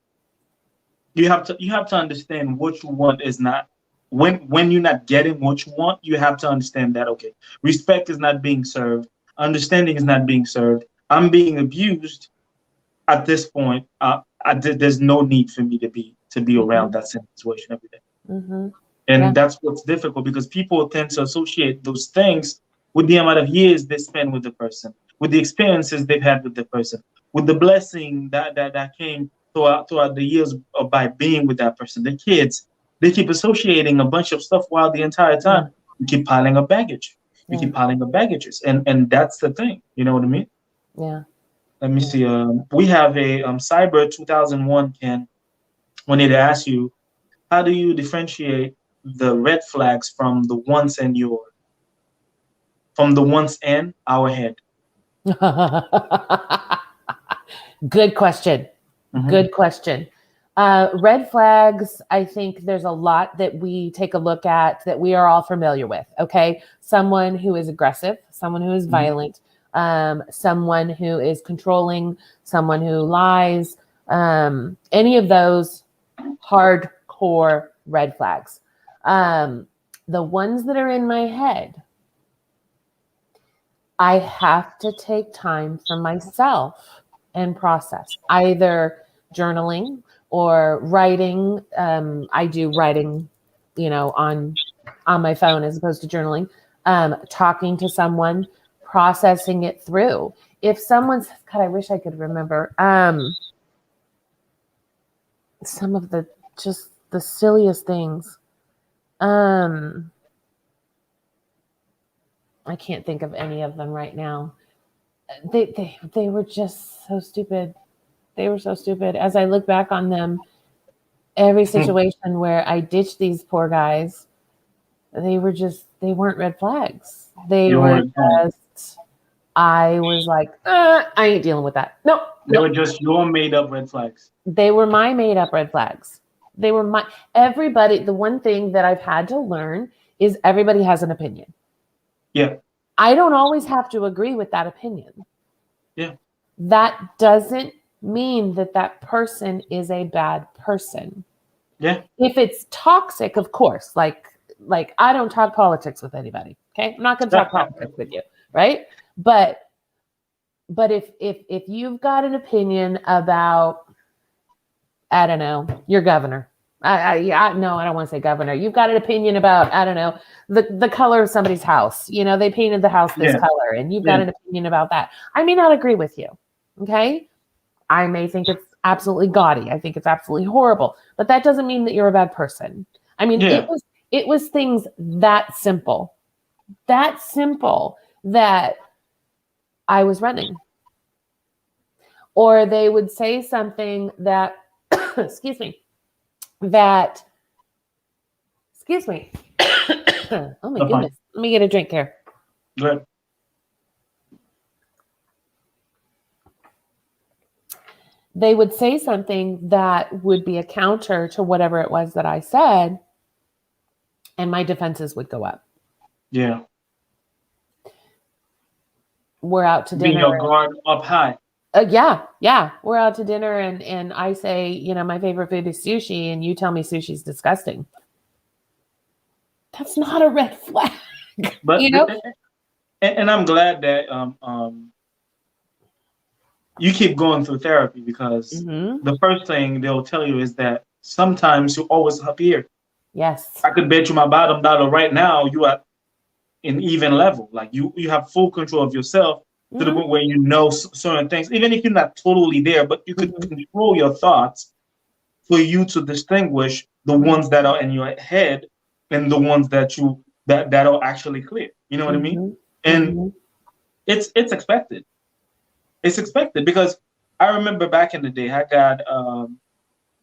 you have to understand what you want is not, when you're not getting what you want, you have to understand that, okay, respect is not being served, understanding is not being served, I'm being abused. At this point, there's no need for me to be around that situation every day. And that's what's difficult, because people tend to associate those things with the amount of years they spend with the person, with the experiences they've had with the person, with the blessing that came throughout the years by being with that person. The kids, they keep associating a bunch of stuff, while the entire time you keep piling up baggage. You keep piling up baggages, and that's the thing. You know what I mean? Yeah. Let me see. We have a Cyber 2001 Ken wanted to ask you, how do you differentiate the red flags from the ones in our head? Good question. Good question. Red flags, I think there's a lot that we take a look at that we are all familiar with. Okay. Someone who is aggressive, someone who is violent, someone who is controlling, someone who lies, any of those hardcore red flags. The ones that are in my head, I have to take time for myself and process, either journaling or writing. I do writing, on my phone as opposed to journaling, talking to someone, processing it through. If someone's, God, I wish I could remember some of the silliest things. I can't think of any of them right now. They were just so stupid. They were so stupid. As I look back on them, every situation where I ditched these poor guys, they weren't red flags. They were just, I was like, I ain't dealing with that. No. They were just your made up red flags. They were my made up red flags. They were everybody. The one thing that I've had to learn is everybody has an opinion. Yeah. I don't always have to agree with that opinion. Yeah. That doesn't mean that person is a bad person. Yeah. If it's toxic, of course, like I don't talk politics with anybody. Okay. I'm not going to talk politics with you. Right. But if you've got an opinion about, I don't know, your governor, no, I don't want to say governor. You've got an opinion about, I don't know, the color of somebody's house. They painted the house this color, and you've got an opinion about that. I may not agree with you. Okay. I may think it's absolutely gaudy. I think it's absolutely horrible, but that doesn't mean that you're a bad person. I mean, it was things that simple that I was running. Or they would say something that, excuse me. Oh my goodness. Let me get a drink here. Good. they would say something that would be a counter to whatever it was that I said, and my defenses would go up. Yeah. We're out to dinner. Being your guard up high. Yeah. We're out to dinner and I say, you know, my favorite food is sushi, and you tell me sushi's disgusting. That's not a red flag. But you know? And I'm glad that you keep going through therapy, because the first thing they'll tell you is that sometimes you always up here. Yes. I could bet you my bottom dollar right now you are an even level. Like you have full control of yourself to the point where you know certain things, even if you're not totally there, but you could control your thoughts for you to distinguish the ones that are in your head and the ones that are actually clear. You know what I mean? And it's expected. It's expected, because I remember back in the day, I got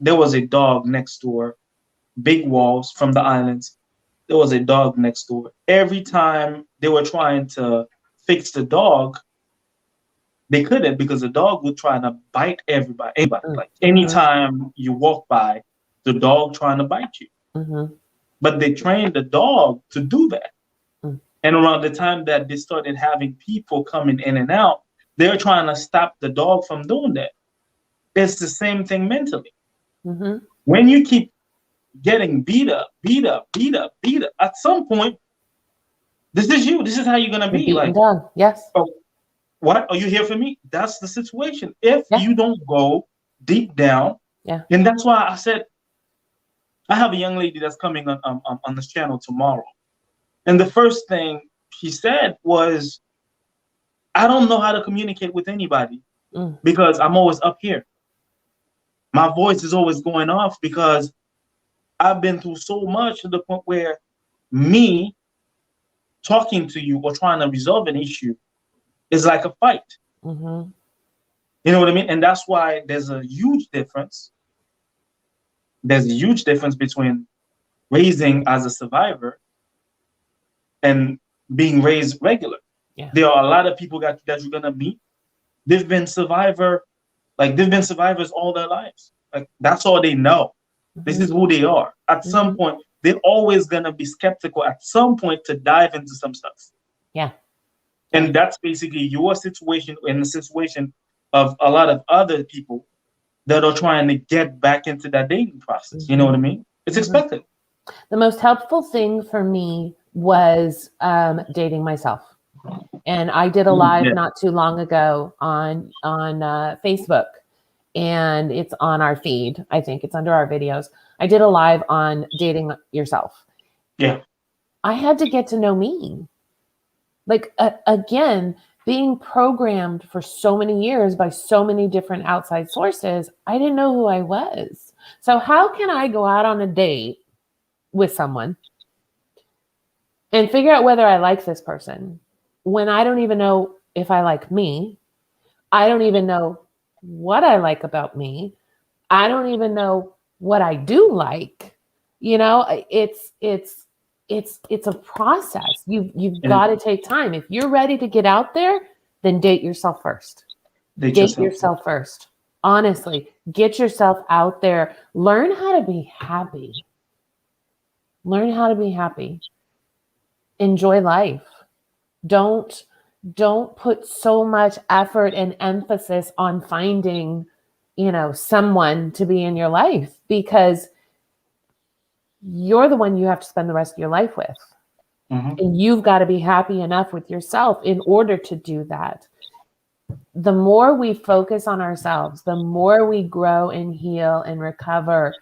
there was a dog next door, big walls from the islands. There was a dog next door. Every time they were trying to fix the dog, they couldn't, because the dog would try to bite everybody. Like anytime you walk by, the dog trying to bite you. But they trained the dog to do that. And around the time that they started having people coming in and out, they're trying to stop the dog from doing that. It's the same thing mentally. When you keep getting beat up, at some point, this is you. This is how you're gonna be. Like, done. Yes. Oh, what? Are you here for me? That's the situation. If you don't go deep down, and that's why I said I have a young lady that's coming on this channel tomorrow, and the first thing she said was, I don't know how to communicate with anybody because I'm always up here. My voice is always going off because I've been through so much to the point where me talking to you or trying to resolve an issue is like a fight. You know what I mean? And that's why there's a huge difference. There's a huge difference between raising as a survivor and being raised regular. There are a lot of people that you're gonna meet. They've been survivors all their lives. Like that's all they know. This is who they are. At some point, they're always gonna be skeptical at some point to dive into some stuff. And that's basically your situation and the situation of a lot of other people that are trying to get back into that dating process. You know what I mean? It's expected. The most helpful thing for me was dating myself. And I did a live not too long ago on Facebook, and it's on our feed. I think it's under our videos. I did a live on dating yourself. I had to get to know me. Like, again, being programmed for so many years by so many different outside sources, I didn't know who I was. So how can I go out on a date with someone and figure out whether I like this person when I don't even know if I like me? I don't even know what I like about me. I don't even know what I do like. You know, it's a process. You've got to take time. If you're ready to get out there, then date yourself first. Date yourself first. Honestly, get yourself out there. Learn how to be happy. Learn how to be happy. Enjoy life. Don't put so much effort and emphasis on finding, someone to be in your life, because you're the one you have to spend the rest of your life with. And you've got to be happy enough with yourself in order to do that. The more we focus on ourselves, the more we grow and heal and recover,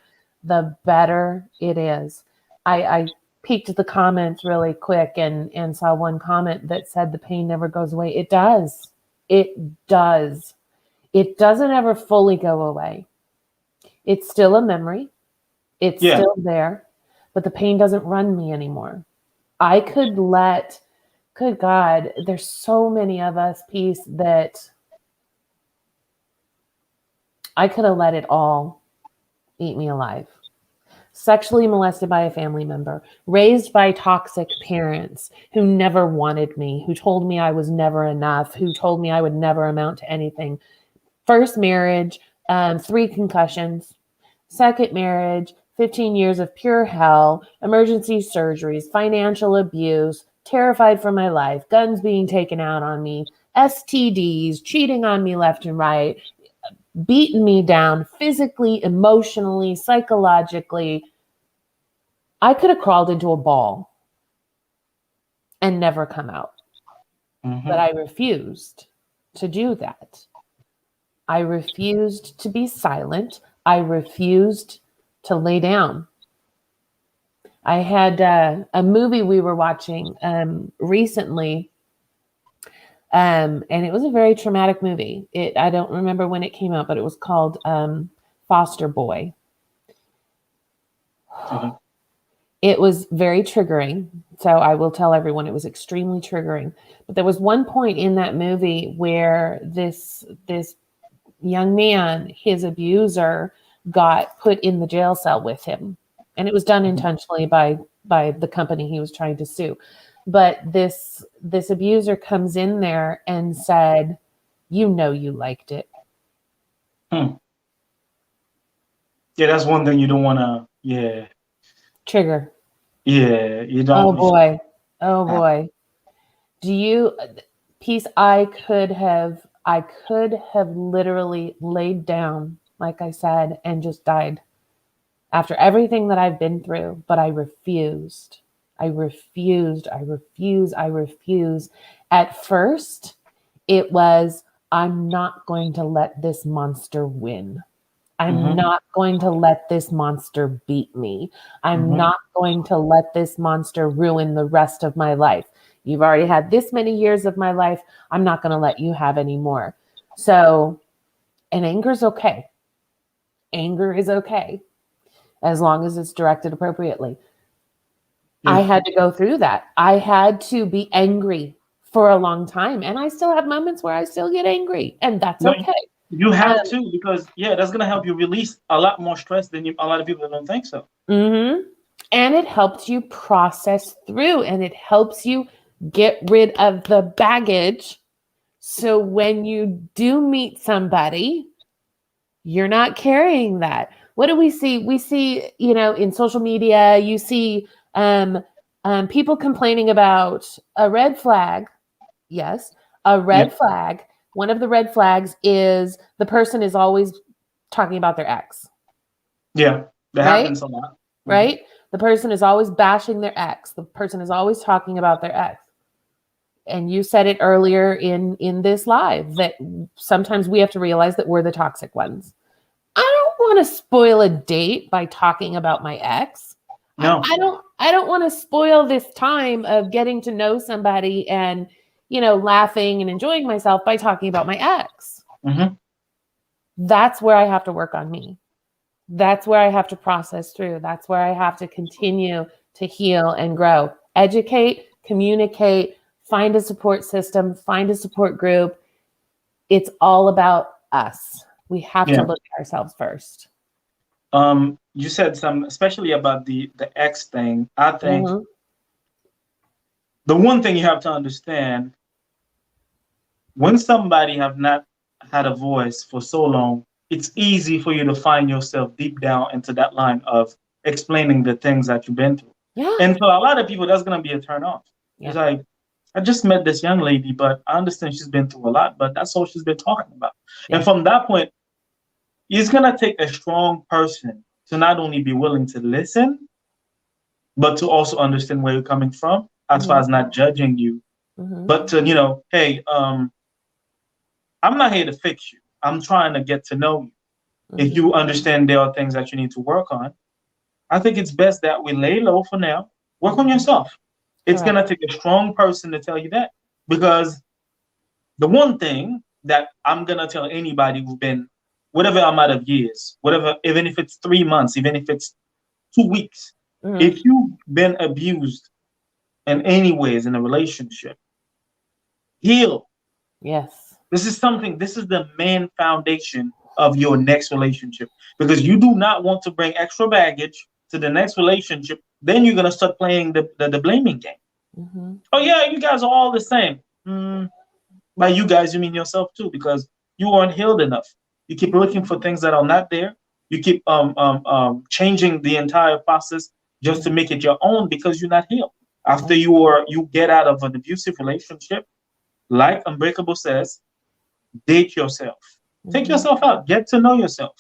the better it is. I peeked the comments really quick and saw one comment that said the pain never goes away. It does. It does. It doesn't ever fully go away. It's still a memory. It's still there, but the pain doesn't run me anymore. I could let, good God, there's so many of us, Peace, that I could have let it all eat me alive. Sexually molested by a family member, raised by toxic parents who never wanted me, who told me I was never enough, who told me I would never amount to anything. First marriage, 3 concussions, second marriage, 15 years of pure hell, emergency surgeries, financial abuse, terrified for my life, guns being taken out on me, STDs, cheating on me left and right, beaten me down physically, emotionally, psychologically. I could have crawled into a ball and never come out. But I refused to do that. I refused to be silent. I refused to lay down. I had a movie we were watching recently, and it was a very traumatic movie. I don't remember when it came out, but it was called Foster Boy. It was very triggering. So I will tell everyone it was extremely triggering. But there was one point in that movie where this young man, his abuser, got put in the jail cell with him. And it was done intentionally by the company he was trying to sue. But this abuser comes in there and said, you liked it. Yeah, that's one thing you don't want to, trigger. Yeah, you don't. Oh boy. I could have literally laid down, like I said, and just died after everything that I've been through, but I refused. At first, it was, I'm not going to let this monster win. I'm not going to let this monster beat me. I'm not going to let this monster ruin the rest of my life. You've already had this many years of my life. I'm not going to let you have any more. So, and anger's okay. Anger is okay, as long as it's directed appropriately. I had to go through that. I had to be angry for a long time. And I still have moments where I still get angry. And that's okay. You have to, because that's going to help you release a lot more stress than a lot of people don't think so. And it helps you process through, and it helps you get rid of the baggage. So when you do meet somebody, you're not carrying that. What do we see? We see, in social media, you see people complaining about a red flag. Yes, a red flag. One of the red flags is the person is always talking about their ex. Yeah, that happens a lot. Right? The person is always bashing their ex. The person is always talking about their ex. And you said it earlier in this live that sometimes we have to realize that we're the toxic ones. I don't want to spoil a date by talking about my ex. No. I don't want to spoil this time of getting to know somebody and laughing and enjoying myself by talking about my ex. That's where I have to work on me. That's where I have to process through. That's where I have to continue to heal and grow. Educate, communicate, find a support system, find a support group. It's all about us. We have to look at ourselves first. You said especially about the ex thing. I think the one thing you have to understand, when somebody have not had a voice for so long, it's easy for you to find yourself deep down into that line of explaining the things that you've been through. Yeah. And for a lot of people, that's going to be a turn off. Yeah. It's like, I just met this young lady, but I understand she's been through a lot, but that's all she's been talking about. Yeah. And from that point, it's going to take a strong person to not only be willing to listen, but to also understand where you're coming from, as far as not judging you, but to, hey, I'm not here to fix you. I'm trying to get to know you. If you understand there are things that you need to work on, I think it's best that we lay low for now. Work on yourself. It's going to take a strong person to tell you that. Because the one thing that I'm going to tell anybody who's been, whatever amount of years, whatever, even if it's 3 months, even if it's 2 weeks, if you've been abused in any ways in a relationship, heal. Yes. This is the main foundation of your next relationship, because you do not want to bring extra baggage to the next relationship. Then you're going to start playing the blaming game. Oh, yeah, you guys are all the same. By you guys, you mean yourself too, because you aren't healed enough. You keep looking for things that are not there. You keep changing the entire process just to make it your own because you're not healed. After you get out of an abusive relationship, like Unbreakable says, date yourself. Take yourself out. Get to know yourself.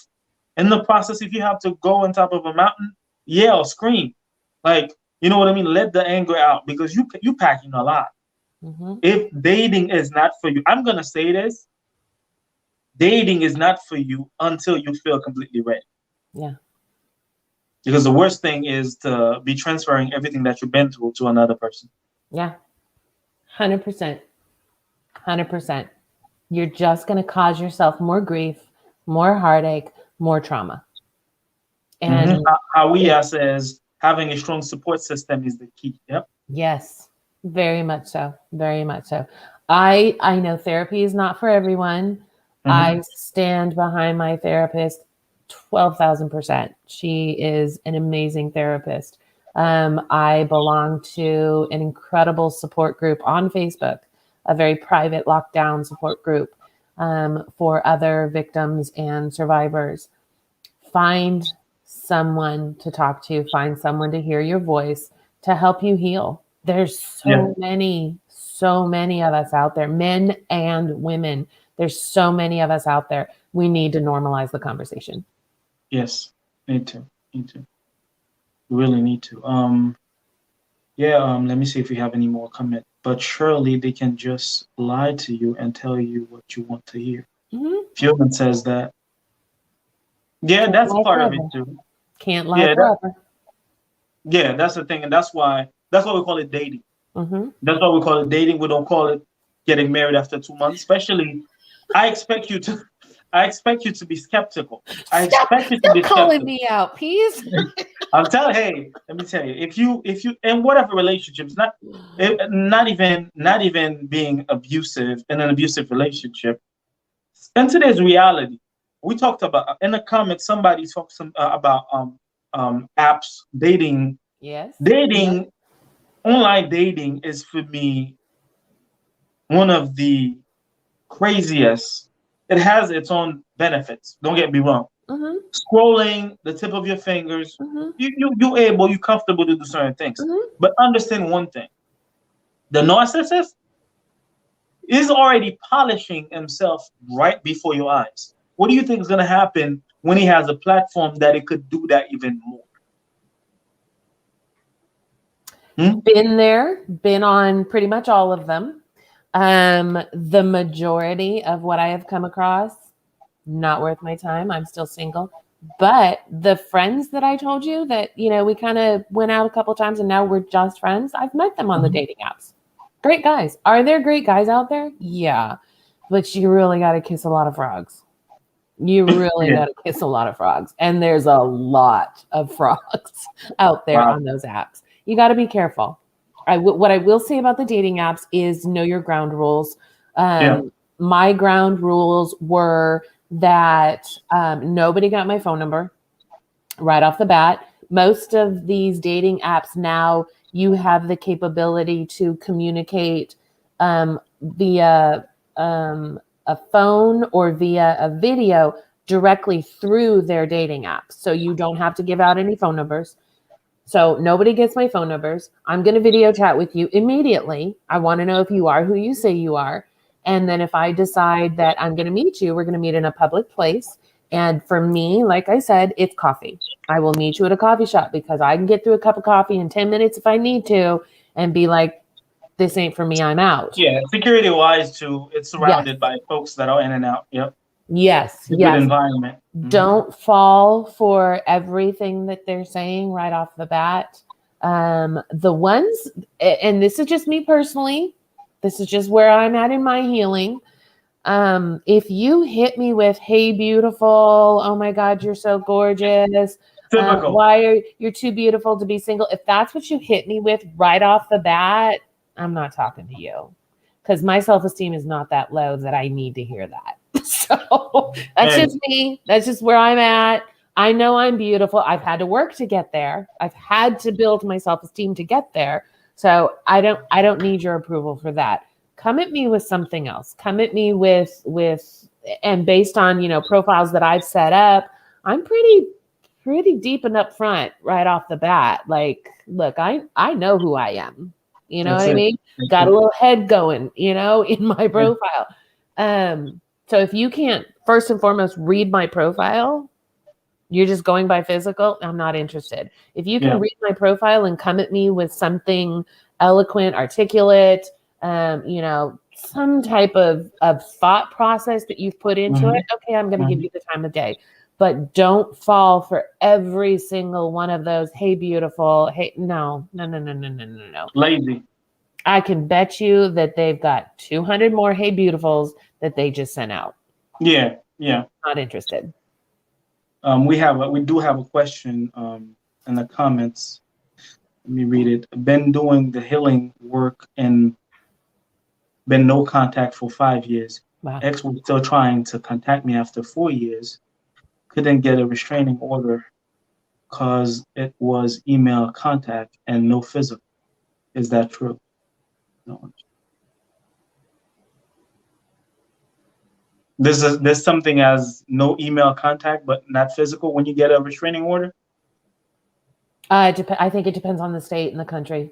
In the process, if you have to go on top of a mountain, yell, scream, like, you know what I mean. Let the anger out because you packing a lot. If dating is not for you, I'm gonna say this: dating is not for you until you feel completely ready. Yeah. Because the worst thing is to be transferring everything that you've been through to another person. Yeah. 100%. 100%. You're just going to cause yourself more grief, more heartache, more trauma. And Hawia says having a strong support system is the key. Yep. Yes, very much so. Very much so. I know therapy is not for everyone. I stand behind my therapist 12,000%. She is an amazing therapist. I belong to an incredible support group on Facebook, a very private lockdown support group for other victims and survivors. Find someone to talk to, find someone to hear your voice to help you heal. There's so many of us out there, men and women. There's so many of us out there. We need to normalize the conversation. Yes, need to. Really need to. Let me see if we have any more comment. But surely they can just lie to you and tell you what you want to hear. Fieldman says that. Yeah, Can't that's lie part forever. of it too. Can't lie forever. That's the thing, and that's why we call it dating. That's why we call it dating. We don't call it getting married after 2 months. Especially, I expect you to be skeptical. I expect you to be calling me out, please. I'm telling. Hey, let me tell you. If you in whatever relationships, not even being abusive in an abusive relationship. In today's reality, we talked about in the comments. Somebody talked about apps, dating. Yes. Dating, online dating is for me one of the craziest. It has its own benefits. Don't get me wrong. Scrolling the tip of your fingers, you're comfortable to do certain things. But understand one thing: the narcissist is already polishing himself right before your eyes. What do you think is going to happen when he has a platform that it could do that even more? Been there, been on pretty much all of them. The majority of what I have come across, not worth my time. I'm still single. But the friends that I told you that, we kind of went out a couple times and now we're just friends, I've met them on the dating apps. Great guys. Are there great guys out there? Yeah. But you really got to kiss a lot of frogs. You really got to kiss a lot of frogs. And there's a lot of frogs out there on those apps. You got to be careful. What I will say about the dating apps is know your ground rules. My ground rules were that nobody got my phone number right off the bat. Most of these dating apps now, you have the capability to communicate via a phone or via a video directly through their dating apps. So you don't have to give out any phone numbers. So nobody gets my phone numbers. I'm going to video chat with you immediately. I want to know if you are who you say you are. And then if I decide that I'm going to meet you, we're going to meet in a public place. And for me, like I said, it's coffee. I will meet you at a coffee shop because I can get through a cup of coffee in 10 minutes if I need to and be like, this ain't for me, I'm out. Yeah, security wise too, it's surrounded by folks that are in and out. Yep. Yes. Good environment. Don't fall for everything that they're saying right off the bat. The ones, and this is just me personally, this is just where I'm at in my healing. If you hit me with, hey, beautiful, oh my God, you're so gorgeous. You're too beautiful to be single. If that's what you hit me with right off the bat, I'm not talking to you because my self-esteem is not that low that I need to hear that. So that's just me. That's just where I'm at. I know I'm beautiful. I've had to work to get there. I've had to build my self-esteem to get there. So I don't need your approval for that. Come at me with something else. Come at me with and based on, profiles that I've set up, I'm pretty deep and upfront right off the bat. Like, look, I know who I am. You know what I mean? Got a little head going, in my profile. So if you can't first and foremost read my profile, you're just going by physical, I'm not interested. If you can read my profile and come at me with something eloquent, articulate, some type of thought process that you've put into it, okay, I'm going to give you the time of day. But don't fall for every single one of those, hey, beautiful, hey, no. Lazy. I can bet you that they've got 200 more hey, beautifuls that they just sent out. Yeah. Not interested. We do have a question in the comments. Let me read it. Been doing the healing work and been no contact for 5 years. Wow. Ex was still trying to contact me after 4 years. Couldn't get a restraining order because it was email contact and no physical. Is that true? No. There's something as no email contact, but not physical when you get a restraining order? I think it depends on the state and the country.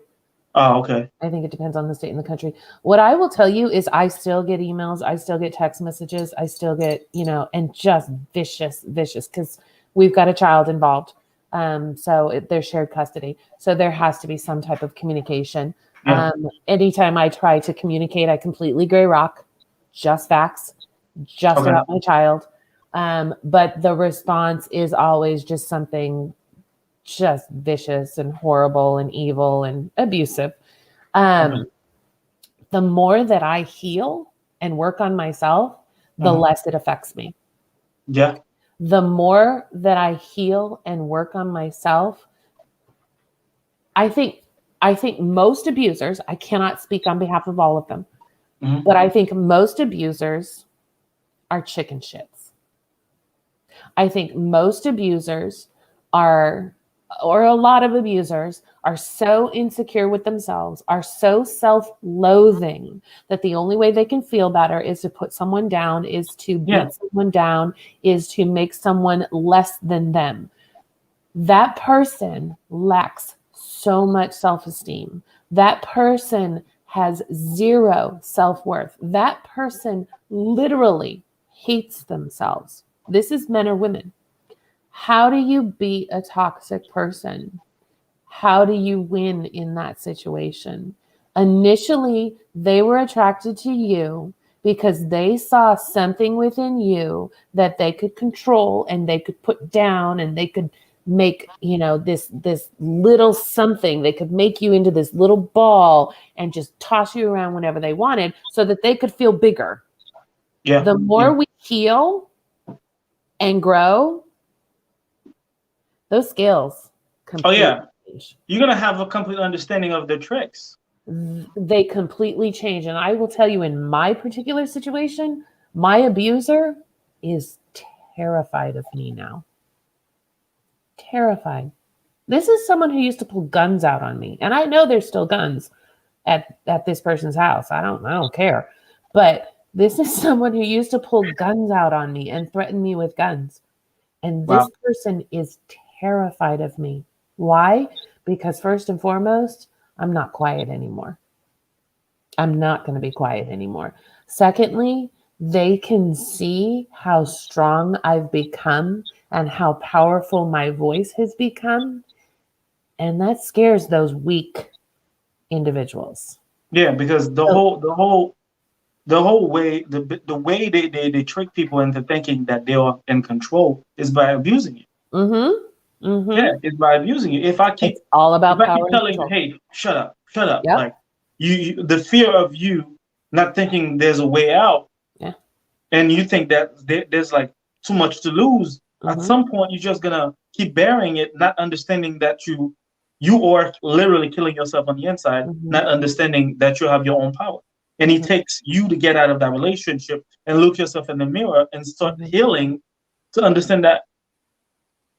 Oh, okay. I think it depends on the state and the country. What I will tell you is I still get emails. I still get text messages. I still get, and just vicious, because we've got a child involved. So there's shared custody. So there has to be some type of communication. Yeah. Anytime I try to communicate, I completely gray rock, just facts, just about my child. But the response is always just something just vicious and horrible and evil and abusive. The more that I heal and work on myself, the less it affects me. Yeah. The more that I heal and work on myself, I think most abusers, I cannot speak on behalf of all of them, but I think most abusers are chicken shits. I think most abusers or a lot of abusers are so insecure with themselves, are so self-loathing that the only way they can feel better is to put someone down, is to beat someone down, is to make someone less than them. That person lacks so much self-esteem. That person has zero self-worth. That person literally hates themselves. This is men or women. How do you beat a toxic person? How do you win in that situation? Initially, they were attracted to you because they saw something within you that they could control and they could put down, and they could make, this little something. They could make you into this little ball and just toss you around whenever they wanted so that they could feel bigger. Yeah. The more we heal and grow, those scales change. You're going to have a complete understanding of the tricks. They completely change. And I will tell you, in my particular situation, my abuser is terrified of me now. Terrified. This is someone who used to pull guns out on me. And I know there's still guns at this person's house. I don't care. But this is someone who used to pull guns out on me and threaten me with guns. And this person is terrified of me. Why? Because first and foremost, I'm not quiet anymore. I'm not going to be quiet anymore. Secondly, they can see how strong I've become and how powerful my voice has become. And that scares those weak individuals. Yeah, because the whole way they trick people into thinking that they are in control is by abusing you. Yeah, it's by abusing you. It's all about power and telling control. you, hey, shut up. Yep. Like you, the fear of you not thinking there's a way out, and you think that there's like too much to lose. At some point, you're just gonna keep bearing it, not understanding that you are literally killing yourself on the inside, not understanding that you have your own power. And it takes you to get out of that relationship and look yourself in the mirror and start healing to understand that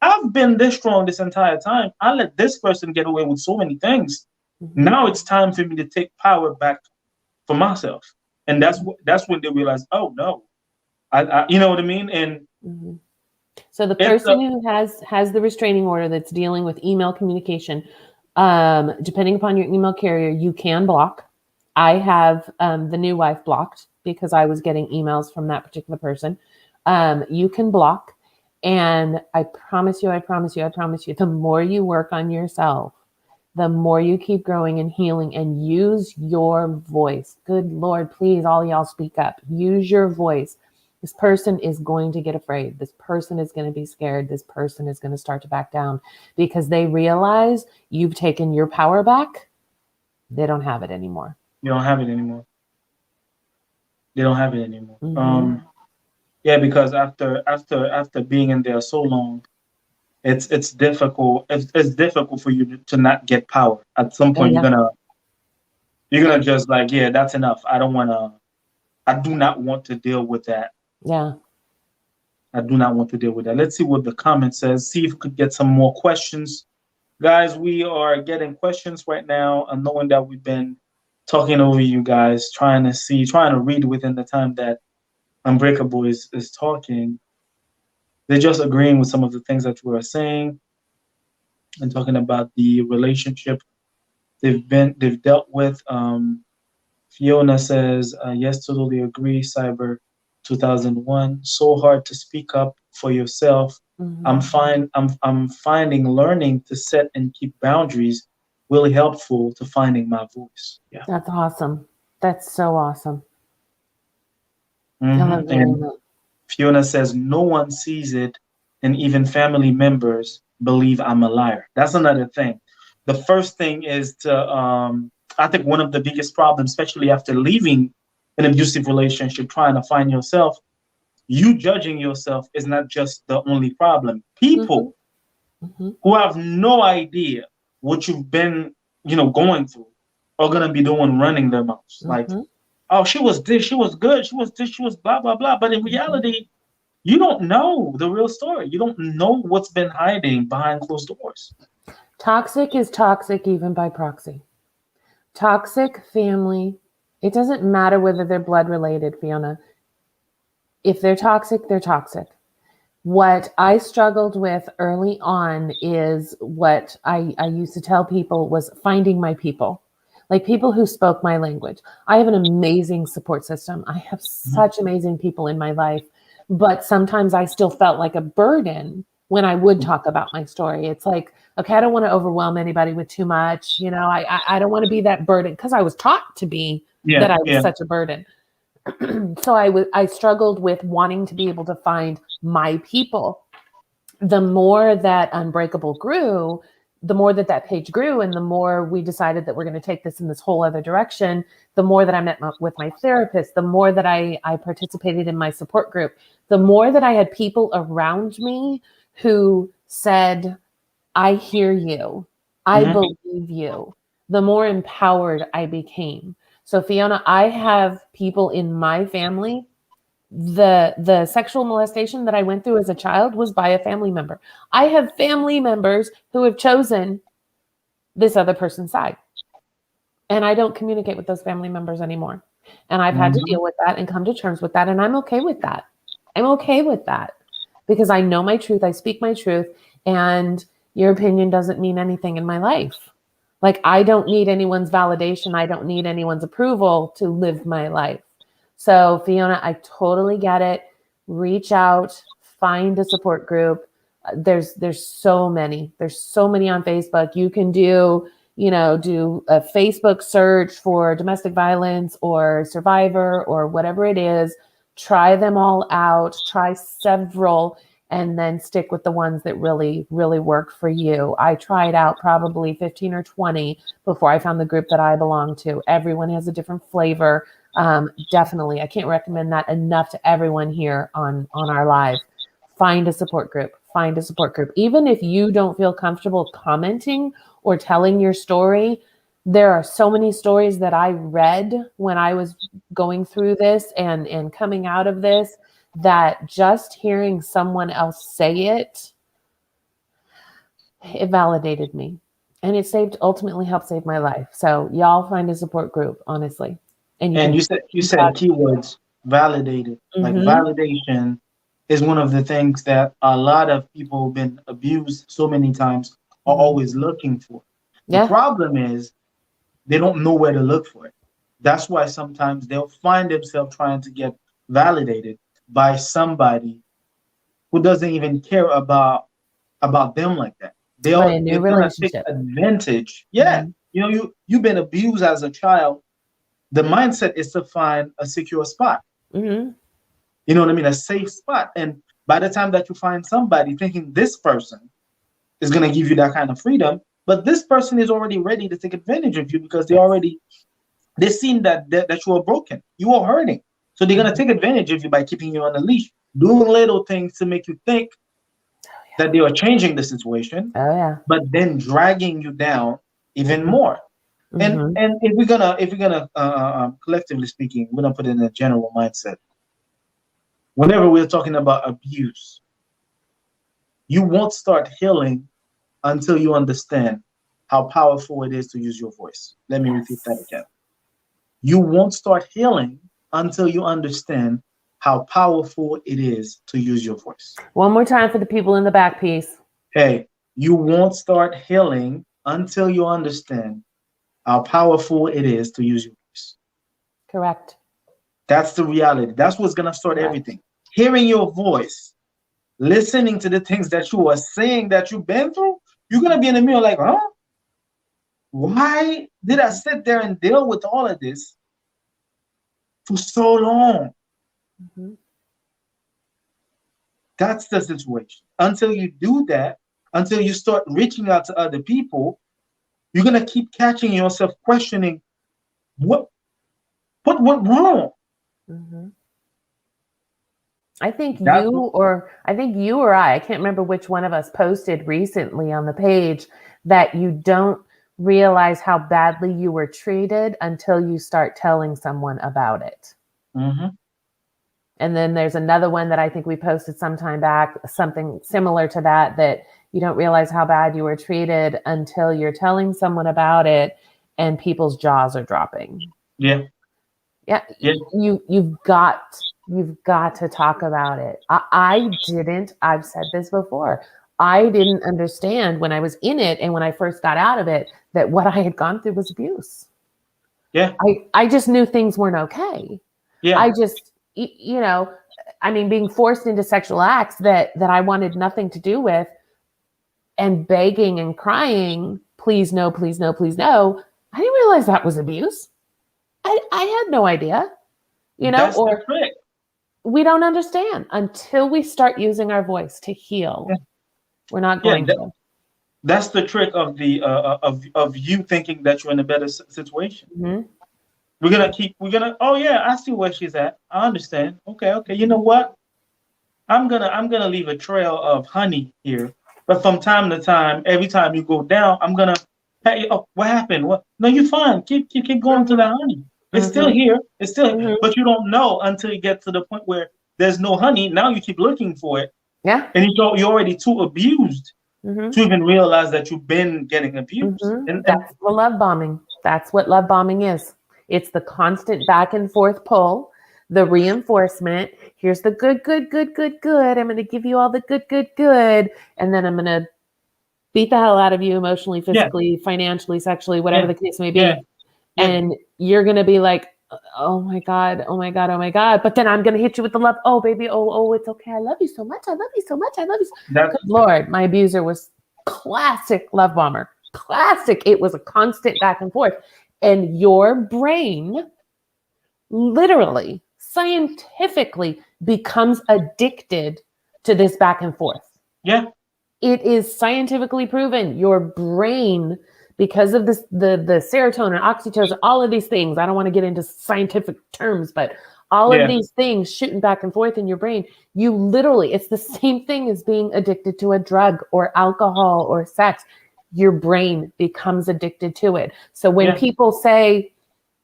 I've been this strong this entire time. I let this person get away with so many things. Now it's time for me to take power back for myself. And that's when they realize, oh no, You know what I mean? And so the person who has the restraining order that's dealing with email communication, depending upon your email carrier, you can block. I have the new wife blocked because I was getting emails from that particular person. You can block. And I promise you, the more you work on yourself, the more you keep growing and healing and use your voice. Good Lord, please, all y'all speak up. Use your voice. This person is going to get afraid. This person is going to be scared. This person is going to start to back down because they realize you've taken your power back. They don't have it anymore. You don't have it anymore. They don't have it anymore. Yeah, because after being in there so long, it's difficult. It's difficult for you to not get power. At some point, you're gonna just like, yeah, that's enough. I do not want to deal with that. Yeah. I do not want to deal with that. Let's see what the comment says. See if we could get some more questions. Guys, we are getting questions right now, and knowing that we've been talking over you guys, trying to read within the time that Unbreakable is talking. They're just agreeing with some of the things that we are saying and talking about the relationship they've dealt with. Fiona says, yes, totally agree. Cyber 2001. So hard to speak up for yourself. I'm finding learning to set and keep boundaries really helpful to finding my voice. Yeah. That's awesome. That's so awesome. And Fiona says, no one sees it, and even family members believe I'm a liar. That's another thing. The first thing is to, I think one of the biggest problems, especially after leaving an abusive relationship, trying to find yourself, you judging yourself is not just the only problem. People who have no idea what you've been, going through are going to be the one running their mouths. Like, oh, she was this, she was good, she was this, she was blah, blah, blah. But in reality, you don't know the real story. You don't know what's been hiding behind closed doors. Toxic is toxic even by proxy. Toxic family, it doesn't matter whether they're blood related, Fiona. If they're toxic, they're toxic. What I struggled with early on is what I used to tell people was finding my people. Like people who spoke my language. I have an amazing support system. I have such amazing people in my life, but sometimes I still felt like a burden when I would talk about my story. It's like, okay, I don't want to overwhelm anybody with too much. I don't want to be that burden because I was taught to be that I was such a burden. So I struggled with wanting to be able to find my people. The more that Unbreakable grew, the more that page grew, and the more we decided that we're going to take this in this whole other direction, the more that I met with my therapist, the more that I participated in my support group, the more that I had people around me who said, I hear you, I believe you, the more empowered I became. So Fiona, I have people in my family. The sexual molestation that I went through as a child was by a family member. I have family members who have chosen this other person's side. And I don't communicate with those family members anymore. And I've had to deal with that and come to terms with that. And I'm okay with that. I'm okay with that because I know my truth. I speak my truth. And your opinion doesn't mean anything in my life. Like I don't need anyone's validation. I don't need anyone's approval to live my life. So Fiona, I totally get it. Reach out, find a support group. There's so many. There's so many on Facebook. You can do a Facebook search for domestic violence or survivor or whatever it is. Try them all out. Try several and then stick with the ones that really, really work for you. I tried out probably 15 or 20 before I found the group that I belong to. Everyone has a different flavor. Definitely. I can't recommend that enough to everyone here on our live. Find a support group. Find a support group. Even if you don't feel comfortable commenting or telling your story, there are so many stories that I read when I was going through this and coming out of this that just hearing someone else say it validated me. And it ultimately helped save my life. So y'all find a support group, honestly. And you said keywords. validated. Like validation is one of the things that a lot of people who've been abused so many times are always looking for. The problem is they don't know where to look for it. That's why sometimes they'll find themselves trying to get validated by somebody who doesn't even care about them like that. Right, a new They're gonna take relationship. advantage. Yeah. You know, you've been abused as a child. The mindset is to find a secure spot. You know what I mean? A safe spot. And by the time that you find somebody thinking this person is going to give you that kind of freedom, but this person is already ready to take advantage of you because they've seen that you are broken, you are hurting. So they're going to take advantage of you by keeping you on a leash, doing little things to make you think that they are changing the situation, but then dragging you down even more. And if we're gonna collectively speaking, we're gonna put it in a general mindset. Whenever we're talking about abuse, you won't start healing until you understand how powerful it is to use your voice. Let me repeat that again. You won't start healing until you understand how powerful it is to use your voice. One more time for the people in the back, piece. Hey, you won't start healing until you understand how powerful it is to use your voice. Correct. That's the reality. That's what's going to start everything. Hearing your voice, listening to the things that you are saying that you've been through, you're going to be in the mirror like, huh? Why did I sit there and deal with all of this for so long? That's the situation. Until you do that, until you start reaching out to other people, you're going to keep catching yourself questioning, what went wrong? I think you or I can't remember which one of us posted recently on the page that you don't realize how badly you were treated until you start telling someone about it. And then there's another one that I think we posted some time back, something similar to that you don't realize how bad you were treated until you're telling someone about it and people's jaws are dropping. Yeah. You've got to talk about it. I've said this before. I didn't understand when I was in it and when I first got out of it that what I had gone through was abuse. Yeah. I just knew things weren't okay. Yeah. I just, being forced into sexual acts that I wanted nothing to do with and begging and crying, please no, please no, please no. I didn't realize that was abuse. I had no idea, That's the trick. We don't understand until we start using our voice to heal. Yeah. We're not going to. That's the trick of the of you thinking that you're in a better situation. Oh yeah, I see where she's at. I understand. Okay. You know what? I'm gonna leave a trail of honey here. But from time to time, every time you go down, I'm gonna pat you. Oh, what happened? What? No, you're fine. Keep going to that honey. It's still here. It's still here. But you don't know until you get to the point where there's no honey. Now you keep looking for it. Yeah. And you're already too abused to even realize that you've been getting abused. And that's the love bombing. That's what love bombing is. It's the constant back and forth pull, the reinforcement. Here's the good. I'm going to give you all the good. And then I'm going to beat the hell out of you emotionally, physically, financially, sexually, whatever the case may be. Yeah. And you're going to be like, oh my God. But then I'm going to hit you with the love. Oh, baby. Oh, it's okay. I love you so much. Good Lord, my abuser was classic love bomber. Classic. It was a constant back and forth. And your brain literally, scientifically becomes addicted to this back and forth. Yeah. It is scientifically proven. Your brain, because of this, the serotonin, oxytocin, all of these things, I don't want to get into scientific terms, but all of these things shooting back and forth in your brain, you literally, it's the same thing as being addicted to a drug or alcohol or sex. Your brain becomes addicted to it. So when people say,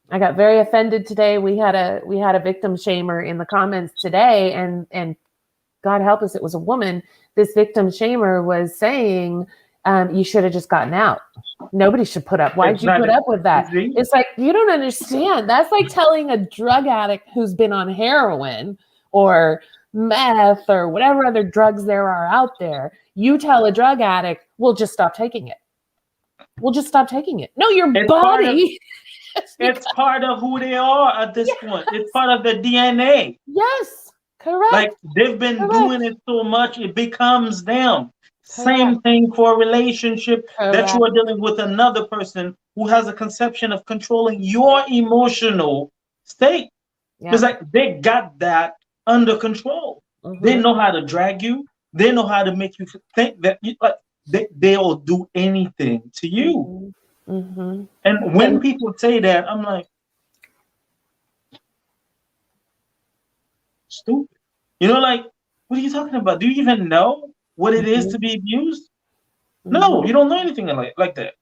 I got very offended today. We had a victim shamer in the comments today, and God help us, it was a woman. This victim shamer was saying, you should have just gotten out. Nobody should put up. Why'd you put up with that? It's like, you don't understand. That's like telling a drug addict who's been on heroin or meth or whatever other drugs there are out there. You tell a drug addict, we'll just stop taking it. We'll just stop taking it. No, your body. It's part of who they are at this point. It's part of their DNA. Yes, correct. Like they've been doing it so much, it becomes them. Same thing for a relationship that you are dealing with another person who has a conception of controlling your emotional state. It's like they got that under control. They know how to drag you. They know how to make you think that they'll do anything to you. And when people say that, I'm like, stupid. Like, what are you talking about? Do you even know what it is to be abused? No, you don't know anything like that.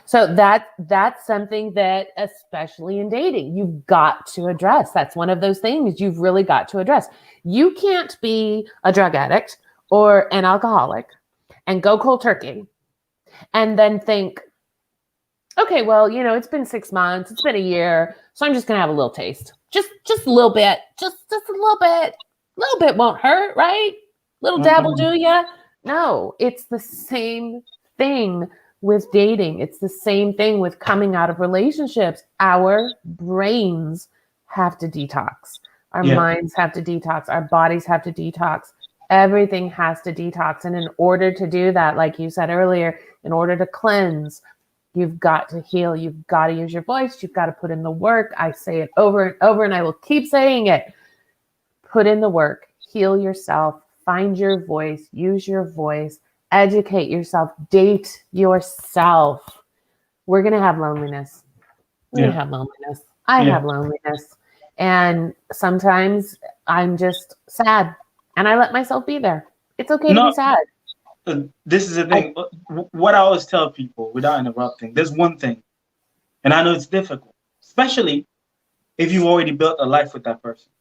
So that's something that, especially in dating, you've got to address. That's one of those things you've really got to address. You can't be a drug addict or an alcoholic and go cold turkey and then think, okay, well, it's been 6 months, it's been a year, so I'm just gonna have a little taste, just a little bit, just a little bit won't hurt, right? Little dabble, do ya? No, it's the same thing with dating. It's the same thing with coming out of relationships. Our brains have to detox. Our minds have to detox. Our bodies have to detox. Everything has to detox. And in order to do that, like you said earlier, in order to cleanse, you've got to heal. You've got to use your voice. You've got to put in the work. I say it over and over, and I will keep saying it. Put in the work. Heal yourself. Find your voice. Use your voice. Educate yourself. Date yourself. We're going to have loneliness. We're going to have loneliness. I have loneliness. And sometimes I'm just sad. And I let myself be there. It's okay to be sad. This is the thing. What I always tell people without interrupting, there's one thing. And I know it's difficult, especially if you've already built a life with that person.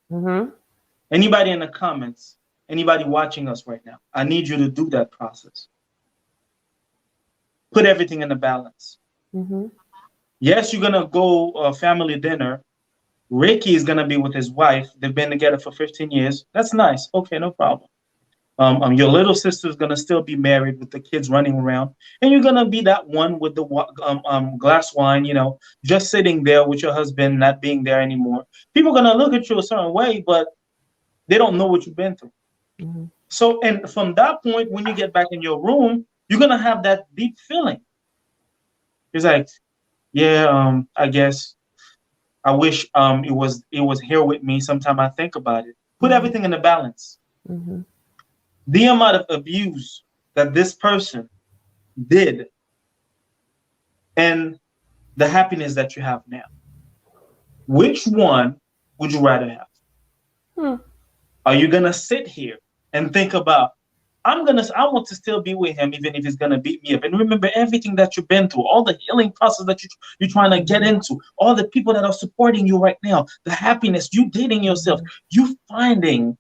Anybody in the comments, anybody watching us right now, I need you to do that process. Put everything in the balance. Yes, you're going to go family dinner. Ricky is going to be with his wife. They've been together for 15 years. That's nice. Okay, no problem. Your little sister is going to still be married with the kids running around. And you're going to be that one with the glass wine, just sitting there with your husband, not being there anymore. People are going to look at you a certain way, but they don't know what you've been through. So, and from that point, when you get back in your room, you're going to have that deep feeling. It's like, I guess I wish it was here with me. Sometime I think about it. Put everything in the balance. The amount of abuse that this person did and the happiness that you have now. Which one would you rather have? Are you going to sit here and think about, I want to still be with him even if he's going to beat me up? And remember everything that you've been through, all the healing process that you're trying to get into, all the people that are supporting you right now, the happiness, you dating yourself, you finding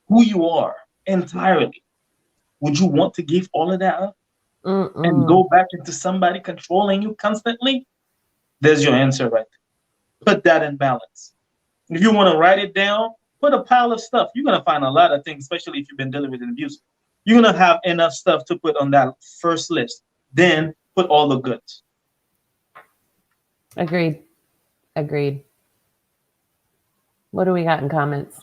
who you are entirely. Would you want to give all of that up and go back into somebody controlling you constantly? There's your answer right there. Put that in balance. If you want to write it down, put a pile of stuff. You're going to find a lot of things, especially if you've been dealing with an abuse. You're going to have enough stuff to put on that first list. Then put all the goods. Agreed. What do we got in comments?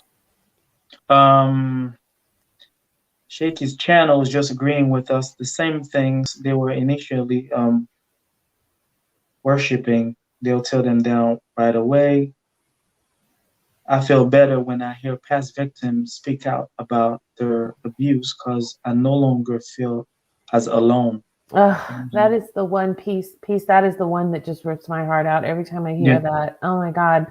Shaky's channel is just agreeing with us. The same things they were initially worshiping, they'll tear them down right away. I feel better when I hear past victims speak out about their abuse because I no longer feel as alone. That is the one piece. That is the one that just rips my heart out every time I hear that. Oh my God.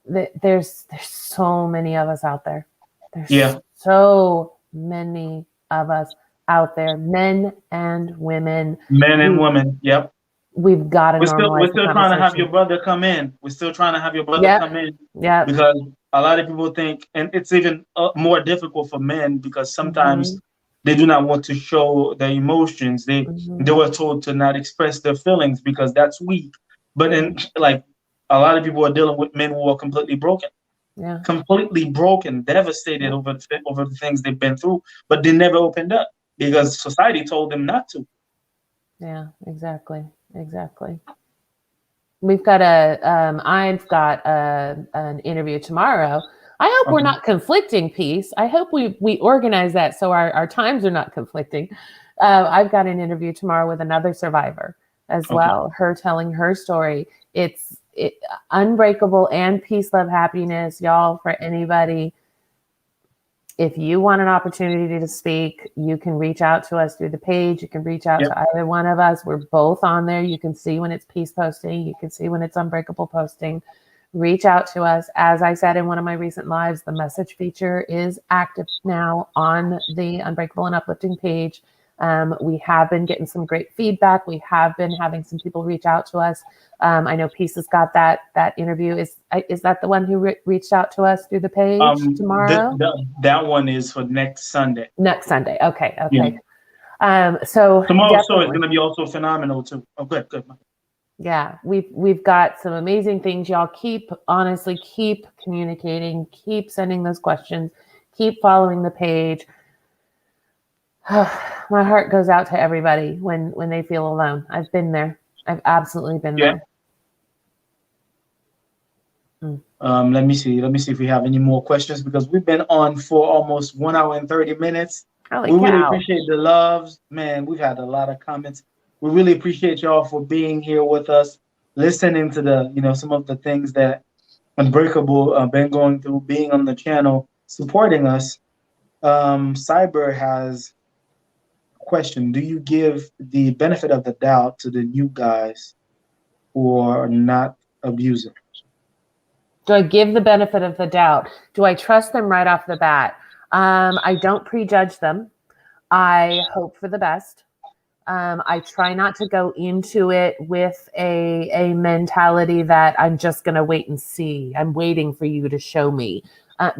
There's so many of us out there. There's so many of us out there, men and women. Men and women, yep. We've got to normalize. We're still trying to have your brother come in. Yeah. Because a lot of people think, and it's even more difficult for men because sometimes They do not want to show their emotions. They were told to not express their feelings because that's weak. But then, like, a lot of people are dealing with men who are completely broken, devastated over the things they've been through, but they never opened up because society told them not to. Yeah, exactly. I've got an interview tomorrow. I hope we're not conflicting, Peace. I hope we organize that so our times are not conflicting. I've got an interview tomorrow with another survivor as well. Her telling her story. It's unbreakable and peace, love, happiness, y'all. For anybody, if you want an opportunity to speak, you can reach out to us through the page. You can reach out to either one of us. We're both on there. You can see when it's peace posting. You can see when it's unbreakable posting. Reach out to us. As I said in one of my recent lives, the message feature is active now on the Unbreakable and Uplifting page. We have been getting some great feedback. We have been having some people reach out to us. I know Peace has got that interview. Is that the one who reached out to us through the page tomorrow? That one is for next Sunday. Next Sunday. Okay. Yeah. So tomorrow's show is going to be also phenomenal too. Oh, good. Yeah, we've got some amazing things. Y'all keep communicating, keep sending those questions, keep following the page. My heart goes out to everybody when they feel alone. I've been there. I've absolutely been there. Let me see if we have any more questions because we've been on for almost 1 hour and 30 minutes. Holy cow. Really appreciate the loves, man. We've had a lot of comments. We really appreciate y'all for being here with us, listening to the some of the things that Unbreakable been going through, being on the channel, supporting us. Cyber has a question: do you give the benefit of the doubt to the new guys who are not abusers? Do I give the benefit of the doubt? Do I trust them right off the bat? I don't prejudge them. I hope for the best. I try not to go into it with a mentality that I'm just going to wait and see. I'm waiting for you to show me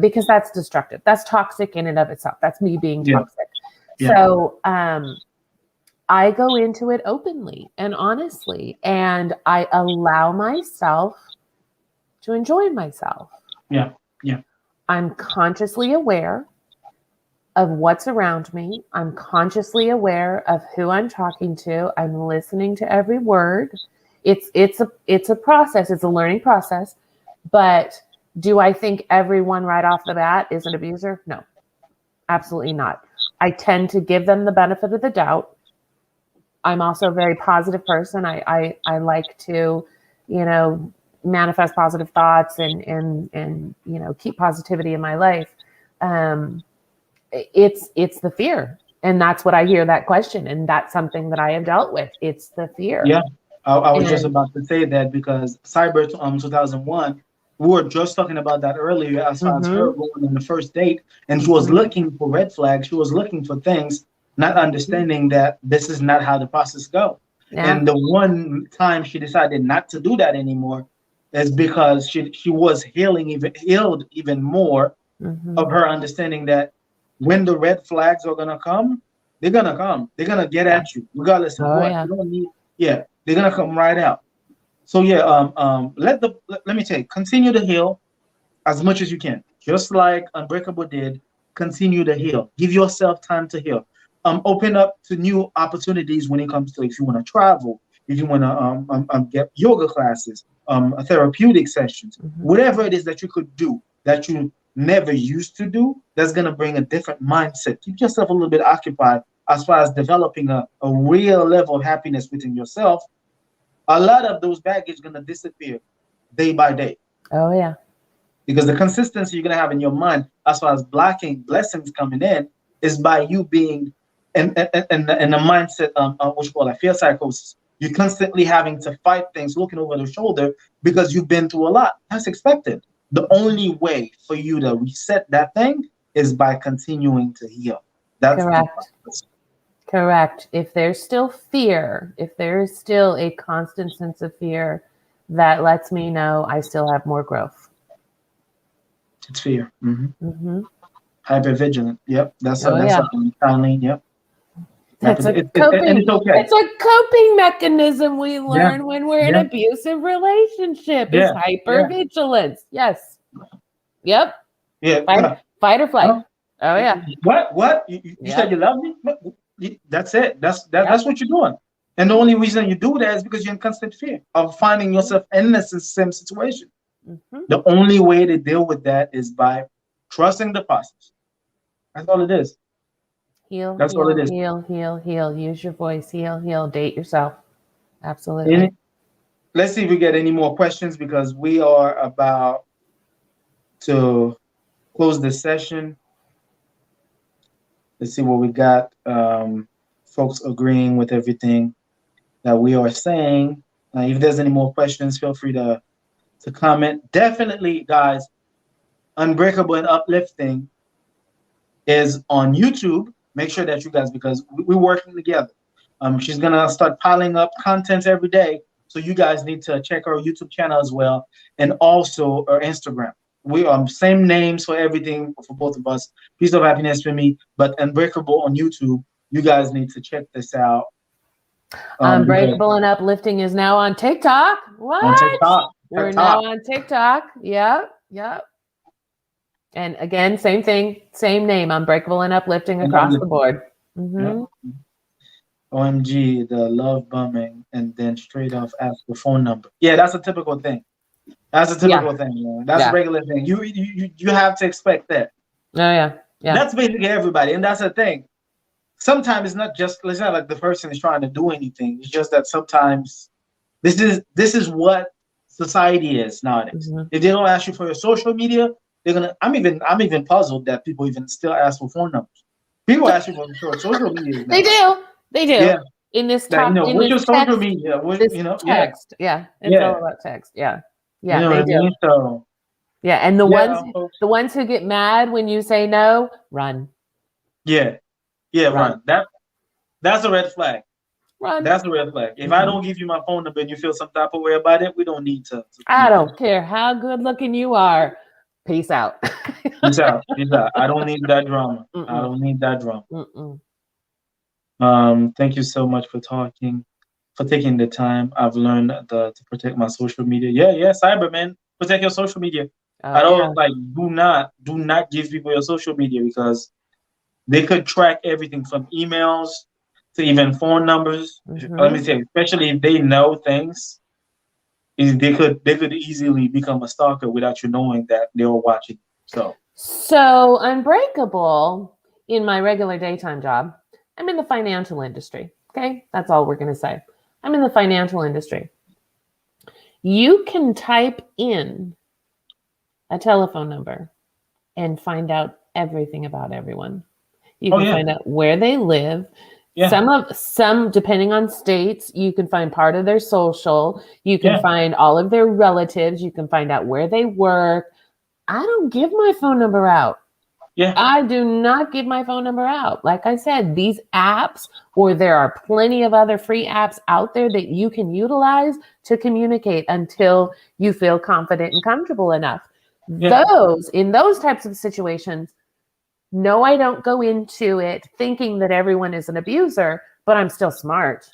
because that's destructive. That's toxic in and of itself. That's me being toxic. Yeah. So I go into it openly and honestly, and I allow myself to enjoy myself. Yeah. I'm consciously aware of what's around me. I'm consciously aware of who I'm talking to. I'm listening to every word. It's a process. It's a learning process. But do I think everyone right off the bat is an abuser? No, absolutely not. I tend to give them the benefit of the doubt. I'm also a very positive person. I like to, manifest positive thoughts and keep positivity in my life. It's the fear. And that's what I hear that question. And that's something that I have dealt with. It's the fear. Yeah. I was just about to say that because Cyber 2001, we were just talking about that earlier as far as her going on the first date. And she was looking for red flags. She was looking for things, not understanding that this is not how the process goes. Yeah. And the one time she decided not to do that anymore is because she was healed even more of her understanding that when the red flags are gonna come, they're gonna come. They're gonna get at you, regardless of what. Yeah. You don't need. Yeah, they're gonna come right out. So let me tell you, continue to heal as much as you can, just like Unbreakable did. Continue to heal. Give yourself time to heal. Open up to new opportunities when it comes to if you want to travel, if you want to get yoga classes, therapeutic sessions, whatever it is that you could do that you never used to do, that's going to bring a different mindset. Keep yourself a little bit occupied as far as developing a real level of happiness within yourself. A lot of those baggage is going to disappear day by day. Oh, yeah. Because the consistency you're going to have in your mind as far as blocking blessings coming in is by you being in the mindset what you call fear psychosis. You're constantly having to fight things, looking over the shoulder because you've been through a lot. That's expected. The only way for you to reset that thing is by continuing to heal. That's correct. If there's still fear, if there is still a constant sense of fear, that lets me know I still have more growth. It's fear. Hypervigilant. Yep. That's Oh that's yeah. Colleen. Yep. That's a And coping. it's okay. It's a coping mechanism we Yeah. learn when we're in Yeah. abusive relationship. Is Yeah. Yeah. hypervigilance. Yes. Yep. Yeah. Fight or flight. Oh, Oh yeah. What? You said you love me? That's it. That's what you're doing. And the only reason you do that is because you're in constant fear of finding yourself in the same situation. Mm-hmm. The only way to deal with that is by trusting the process. That's all it is. That's all it is. Heal. Use your voice. Heal. Date yourself. Absolutely. Let's see if we get any more questions because we are about to close the session. Let's see what we got. Folks agreeing with everything that we are saying. If there's any more questions, feel free to comment. Definitely, guys, Unbreakable and Uplifting is on YouTube. Make sure that you guys, because we're working together. She's gonna start piling up content every day. So you guys need to check our YouTube channel as well, and also our Instagram. We same names for everything for both of us. Piece of Happiness for me, but Unbreakable on YouTube. You guys need to check this out. Unbreakable and Uplifting is now on TikTok. What? On TikTok. We're now on TikTok. Yep. And again, same thing, same name, Unbreakable and Uplifting across the board. Mm-hmm. Yep. OMG, the love bombing, and then straight off ask the phone number. Yeah, that's a typical thing. That's a typical thing, man. That's a regular thing. You have to expect that. Oh yeah. That's basically everybody, and that's the thing. Sometimes it's not like the person is trying to do anything. It's just that sometimes this is what society is nowadays. Mm-hmm. If they don't ask you for your social media, they're gonna. I'm even puzzled that people even still ask for phone numbers. People ask you for your social media. They do. Yeah. In this talk, what's your social media? Text. Yeah. It's all about text. Yeah. Yeah. You know they what I mean? So. Yeah, and the ones who get mad when you say no, run. Yeah, run. That's a red flag. Run. That's a red flag. If I don't give you my phone number and you feel some type of way about it, we don't need to. I don't care how good looking you are. Peace out. Peace out. I don't need that drama. Mm-mm. I don't need that drama. Thank you so much for taking the time. I've learned to protect my social media. Yeah, Cyberman, protect your social media. I don't do not give people your social media because they could track everything from emails to even phone numbers. Mm-hmm. Let me say, especially if they know things, they could easily become a stalker without you knowing that they were watching. So Unbreakable, in my regular daytime job, I'm in the financial industry. Okay, that's all we're gonna say. I'm in the financial industry. You can type in a telephone number and find out everything about everyone. You can find out where they live. Yeah. Some depending on states, you can find part of their social. You can find all of their relatives. You can find out where they work. I don't give my phone number out. Yeah. I do not give my phone number out. Like I said, these apps, or there are plenty of other free apps out there that you can utilize to communicate until you feel confident and comfortable enough. Yeah. In those types of situations, no, I don't go into it thinking that everyone is an abuser, but I'm still smart.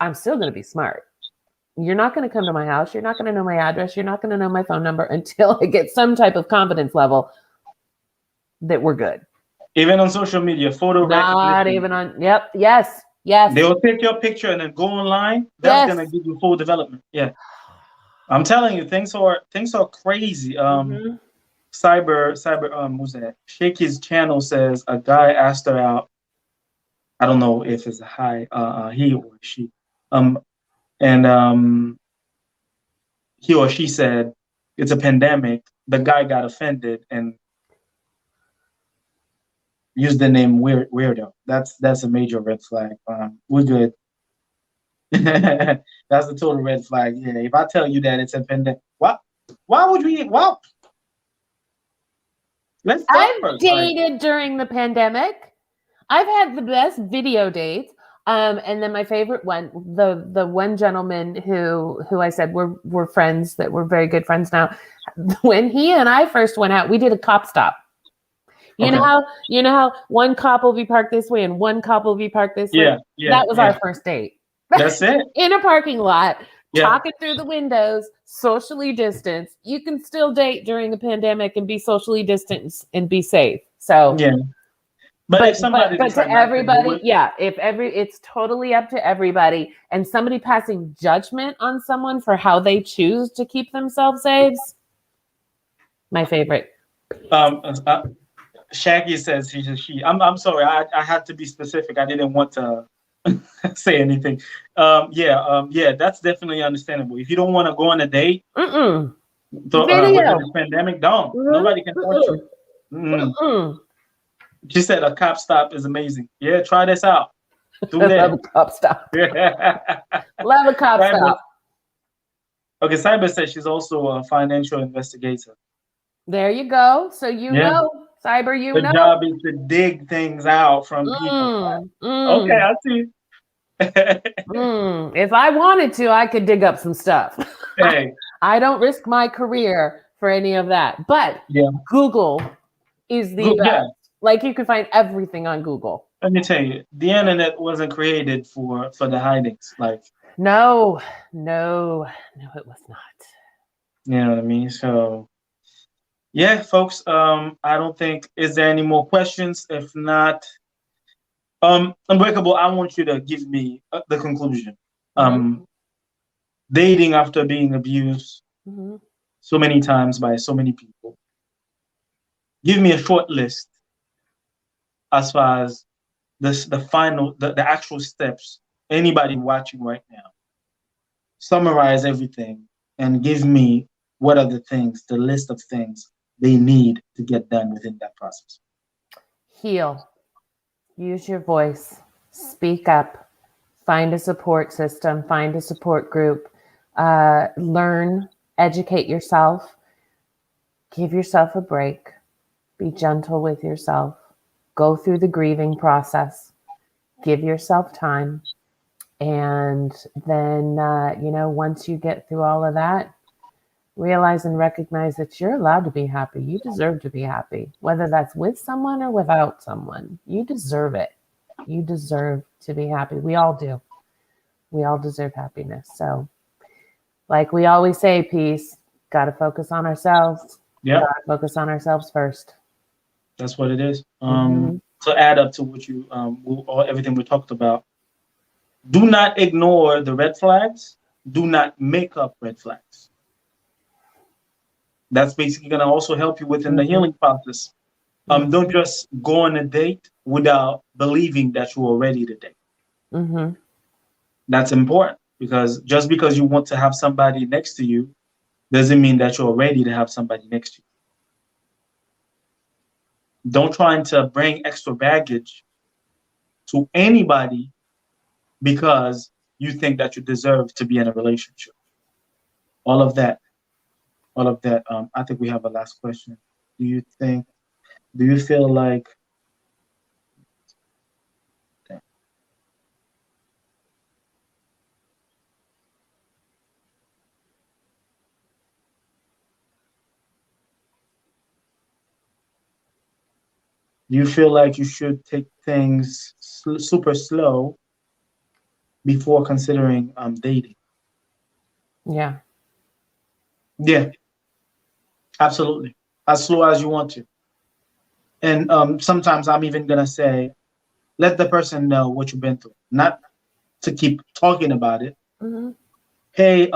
I'm still going to be smart. You're not going to come to my house. You're not going to know my address. You're not going to know my phone number until I get some type of confidence level that we're good. Even on social media, photo not even on. Yep. Yes. They will take your picture and then go online. That's going to give you full development. Yeah. I'm telling you, things are crazy. Cyber, who's that? Shaky's channel says a guy asked her out. I don't know if it's a he or she. And he or she said it's a pandemic. The guy got offended and used the name weirdo. That's a major red flag. We're good. That's a total red flag. Yeah. If I tell you that it's a pandemic, why would we? Well, I've dated during the pandemic. I've had the best video dates. And then my favorite one, the one gentleman who I said we're friends, that we're very good friends now. When he and I first went out, we did a cop stop. You know how one couple will be parked this way and one couple will be parked this way? That was our first date. That's it. In a parking lot, talking through the windows, socially distanced. You can still date during the pandemic and be socially distanced and be safe. So But if somebody to everybody, it's totally up to everybody. And somebody passing judgment on someone for how they choose to keep themselves safe, my favorite. Shaggy says she. I'm sorry. I had to be specific. I didn't want to say anything. That's definitely understandable. If you don't want to go on a date, within this pandemic, don't. Nobody can force you. She said a cop stop is amazing. Yeah, try this out. Love a cop stop. Love a cop stop. Okay, Cyber says she's also a financial investigator. There you go. So know, Cyber, the job is to dig things out from people. Okay, I see. If I wanted to, I could dig up some stuff. Hey. I don't risk my career for any of that. But Google is the best. Like, you can find everything on Google. Let me tell you, the internet wasn't created for the hidings. Like, no, it was not. You know what I mean? So, yeah, folks. I don't think. Is there any more questions? If not, Unbreakable, I want you to give me the conclusion. Dating after being abused so many times by so many people. Give me a short list as far as the actual steps. Anybody watching right now, summarize everything and give me what are the list of things they need to get done within that process. Heal. Use your voice. Speak up. Find a support system. Find a support group. Learn. Educate yourself. Give yourself a break. Be gentle with yourself. Go through the grieving process. Give yourself time. And then, once you get through all of that, realize and recognize that you're allowed to be happy. You deserve to be happy, whether that's with someone or without someone. You deserve it. You deserve to be happy. We all do. We all deserve happiness. So, like we always say, peace, got to focus on ourselves. Yeah. Got to focus on ourselves first. That's what it is. To add up to what you, everything we talked about, do not ignore the red flags. Do not make up red flags. That's basically going to also help you within the healing process. Don't just go on a date without believing that you are ready to date. That's important, because just because you want to have somebody next to you doesn't mean that you're ready to have somebody next to you. Don't try to bring extra baggage to anybody because you think that you deserve to be in a relationship. All of that. I think we have a last question. Do you feel like you should take things super slow before considering dating? Yeah. Yeah. Absolutely. As slow as you want to. And sometimes I'm even going to say, let the person know what you've been through, not to keep talking about it. Hey,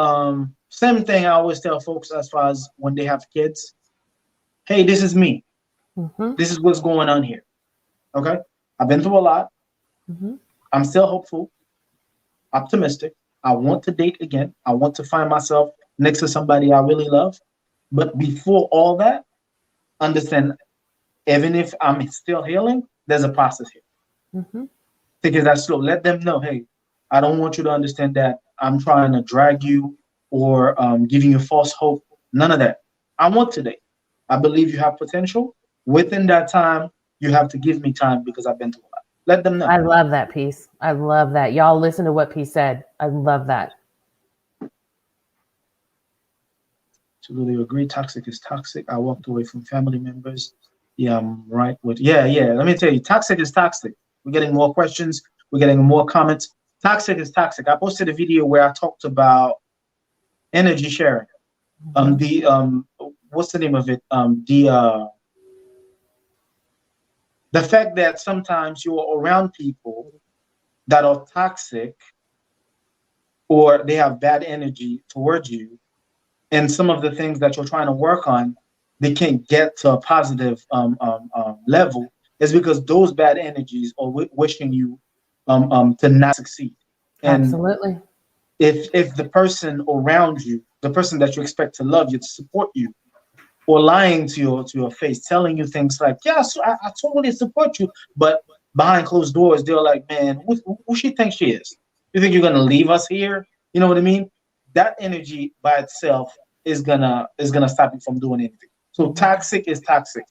same thing I always tell folks as far as when they have kids. Hey, this is me. This is what's going on here. Okay? I've been through a lot. I'm still hopeful, optimistic. I want to date again. I want to find myself next to somebody I really love. But before all that, understand, even if I'm still healing, there's a process here. Take it that slow. Let them know, hey, I don't want you to understand that I'm trying to drag you or giving you false hope. None of that. I want to date. I believe you have potential. Within that time, you have to give me time because I've been through a lot. Let them know. I love that piece. I love that. Y'all listen to what Peace said. I love that. Absolutely agree. Toxic is toxic. I walked away from family members Yeah, I'm right with yeah. Let me tell you, toxic is toxic. We're getting more questions. We're getting more comments. Toxic is toxic. I posted a video where I talked about energy sharing. The what's the name of it? The fact that sometimes you're around people that are toxic or they have bad energy towards you, and some of the things that you're trying to work on, they can't get to a positive level, is because those bad energies are wishing you to not succeed. And Absolutely. if the person around you, the person that you expect to love you, to support you, or lying to your face, telling you things like, "Yes, I totally support you," but behind closed doors, they're like, "Man, who she thinks she is? You think you're gonna leave us here?" You know what I mean? That energy by itself is gonna stop you from doing anything. So toxic is toxic.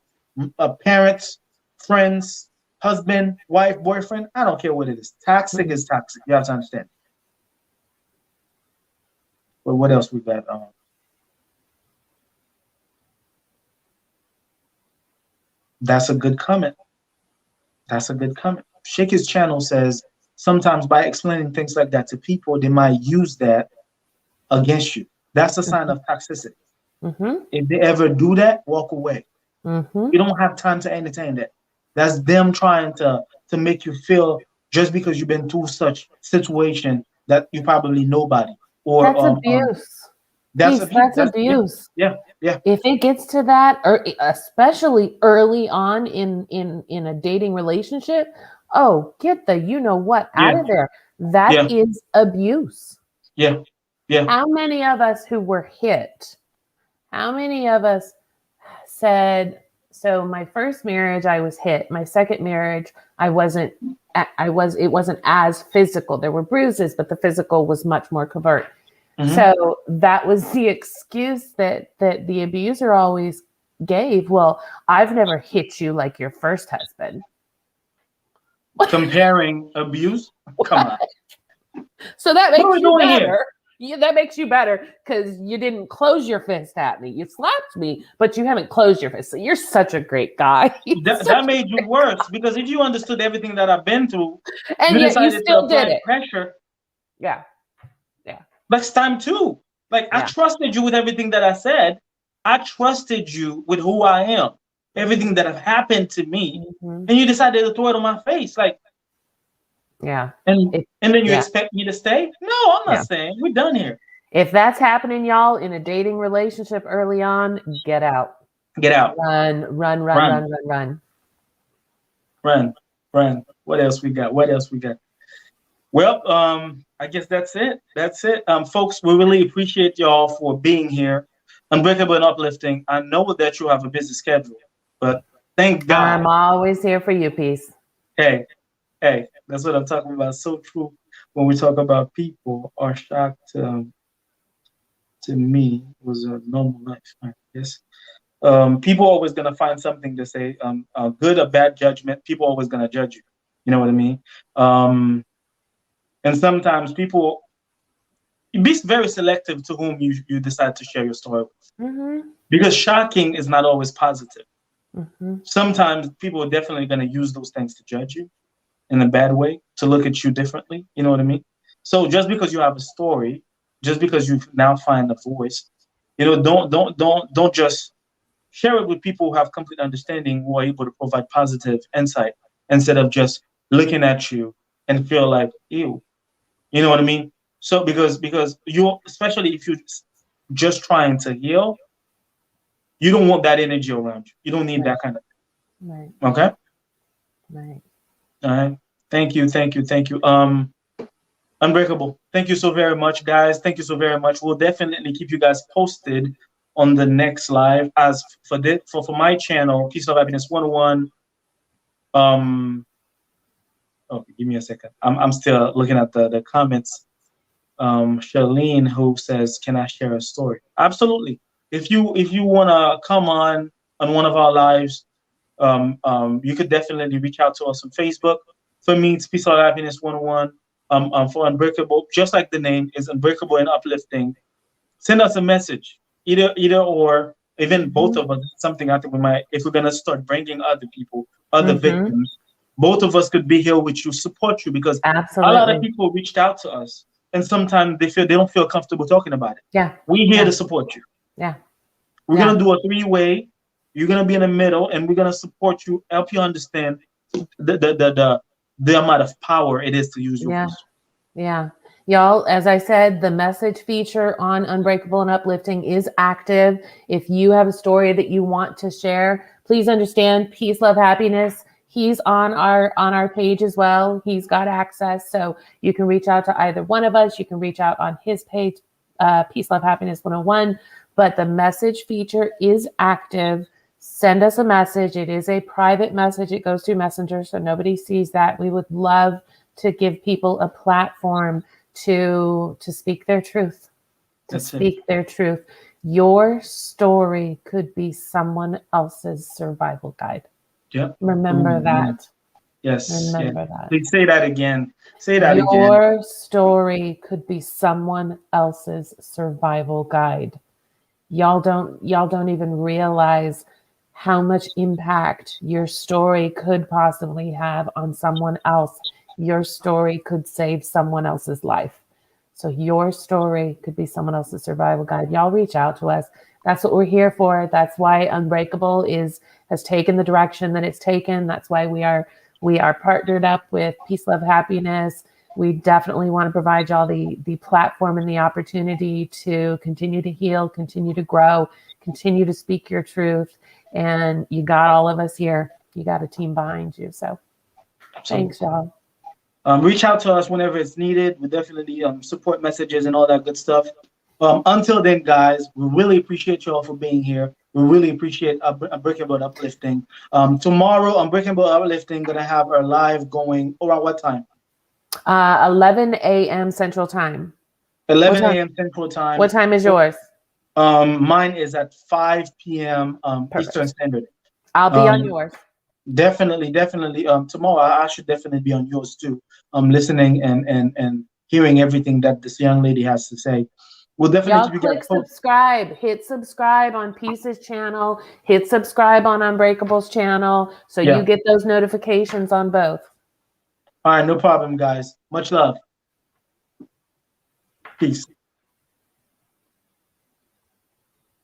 Parents, friends, husband, wife, boyfriend, I don't care what it is. Toxic is toxic. You have to understand. But what else we got? That's a good comment. That's a good comment. Shake His Channel says sometimes by explaining things like that to people, they might use that against you. That's a sign of toxicity. If they ever do that, walk away. You don't have time to entertain that. That's them trying to make you feel just because you've been through such situation that you probably nobody. Or that's abuse. that's abuse. That's abuse. Yeah. If it gets to that, or especially early on in a dating relationship, oh, get the you know what out of there. That is abuse. Yeah. How many of us who were hit? How many of us said, so my first marriage I was hit. My second marriage it wasn't as physical. There were bruises, but the physical was much more covert. So that was the excuse that the abuser always gave. Well, I've never hit you like your first husband. Comparing abuse? Come on. So that makes you better. That makes you better because you didn't close your fist at me. You slapped me, but you haven't closed your fist. So you're such a great guy. That made you worse, because if you understood everything that I've been through, and yet you still did it. Pressure. Yeah. Next time too. Like I trusted you with everything that I said. I trusted you with who I am, everything that have happened to me, and you decided to throw it on my face, like. Yeah. And then you expect me to stay? No, I'm not staying. We're done here. If that's happening, y'all, in a dating relationship early on, get out. Get out. Run. Run. What else we got? Well, I guess that's it. Folks, we really appreciate y'all for being here. Unbreakable and uplifting. I know that you have a busy schedule, but thank God. I'm always here for you, Peace. Hey, that's what I'm talking about. So true. When we talk about people are shocked to me was a normal life, I guess. People are always gonna find something to say, good or bad judgment. People are always gonna judge you. You know what I mean? And sometimes people be very selective to whom you decide to share your story with, because shocking is not always positive. Sometimes people are definitely gonna use those things to judge you in a bad way, to look at you differently. You know what I mean? So just because you have a story, just because you now find a voice, don't just share it with people who have complete understanding, who are able to provide positive insight, instead of just looking at you and feel like, ew. You know what I mean? So because you, especially if you're just trying to heal, you don't want that energy around you. You don't need that kind of thing. Right. Okay? Right. All right. Thank you. Unbreakable. Thank you so very much, guys. Thank you so very much. We'll definitely keep you guys posted on the next live. As for my channel, Peace, Love, Happiness 101. Okay, give me a second. I'm still looking at the comments. Charlene, who says, "Can I share a story?" Absolutely. If you wanna come on one of our lives, you could definitely reach out to us on Facebook. For me, it's Peace, Love, Happiness 101. For Unbreakable, just like the name is Unbreakable and Uplifting, send us a message, either or. even both of us, something I think we might, if we're gonna start bringing other people, other victims, both of us could be here with you, support you, because Absolutely. a lot of people reached out to us, and sometimes they don't feel comfortable talking about it. Yeah, we're here to support you. Yeah, we're gonna do a 3-way. You're gonna be in the middle, and we're gonna support you, help you understand the amount of power it is to use your voice. Yeah. Y'all, as I said, the message feature on Unbreakable and Uplifting is active. If you have a story that you want to share, please understand Peace, Love, Happiness. He's on our page as well. He's got access. So you can reach out to either one of us. You can reach out on his page, Peace, Love, Happiness 101. But the message feature is active. Send us a message. It is a private message. It goes through Messenger, so nobody sees that. We would love to give people a platform to speak their truth, their truth. Your story could be someone else's survival guide. Yeah. Remember that. Yes. Remember that. Please say that again. Say that again. Your story could be someone else's survival guide. Y'all don't even realize how much impact your story could possibly have on someone else. Your story could save someone else's life. So your story could be someone else's survival guide. Y'all reach out to us. That's what we're here for. That's why Unbreakable has taken the direction that it's taken. That's why we are partnered up with Peace, Love, Happiness. We definitely want to provide y'all the platform and the opportunity to continue to heal, continue to grow, continue to speak your truth. And you got all of us here. You got a team behind you. So thanks, y'all. Reach out to us whenever it's needed. We definitely support messages and all that good stuff. Until then, guys, we really appreciate you all for being here. We really appreciate Unbreakable Uplifting. Tomorrow, Unbreakable Uplifting going to have our live going around what time? 11 a.m. Central Time. 11 a.m. Central Time. What time is yours? Mine is at 5 p.m. Eastern Standard. I'll be on yours. Definitely. Tomorrow I should definitely be on yours too. Listening and hearing everything that this young lady has to say. We'll definitely Y'all click subscribe. Hit subscribe on Peace's channel. Hit subscribe on Unbreakable's channel, so you get those notifications on both. All right, no problem, guys. Much love. Peace.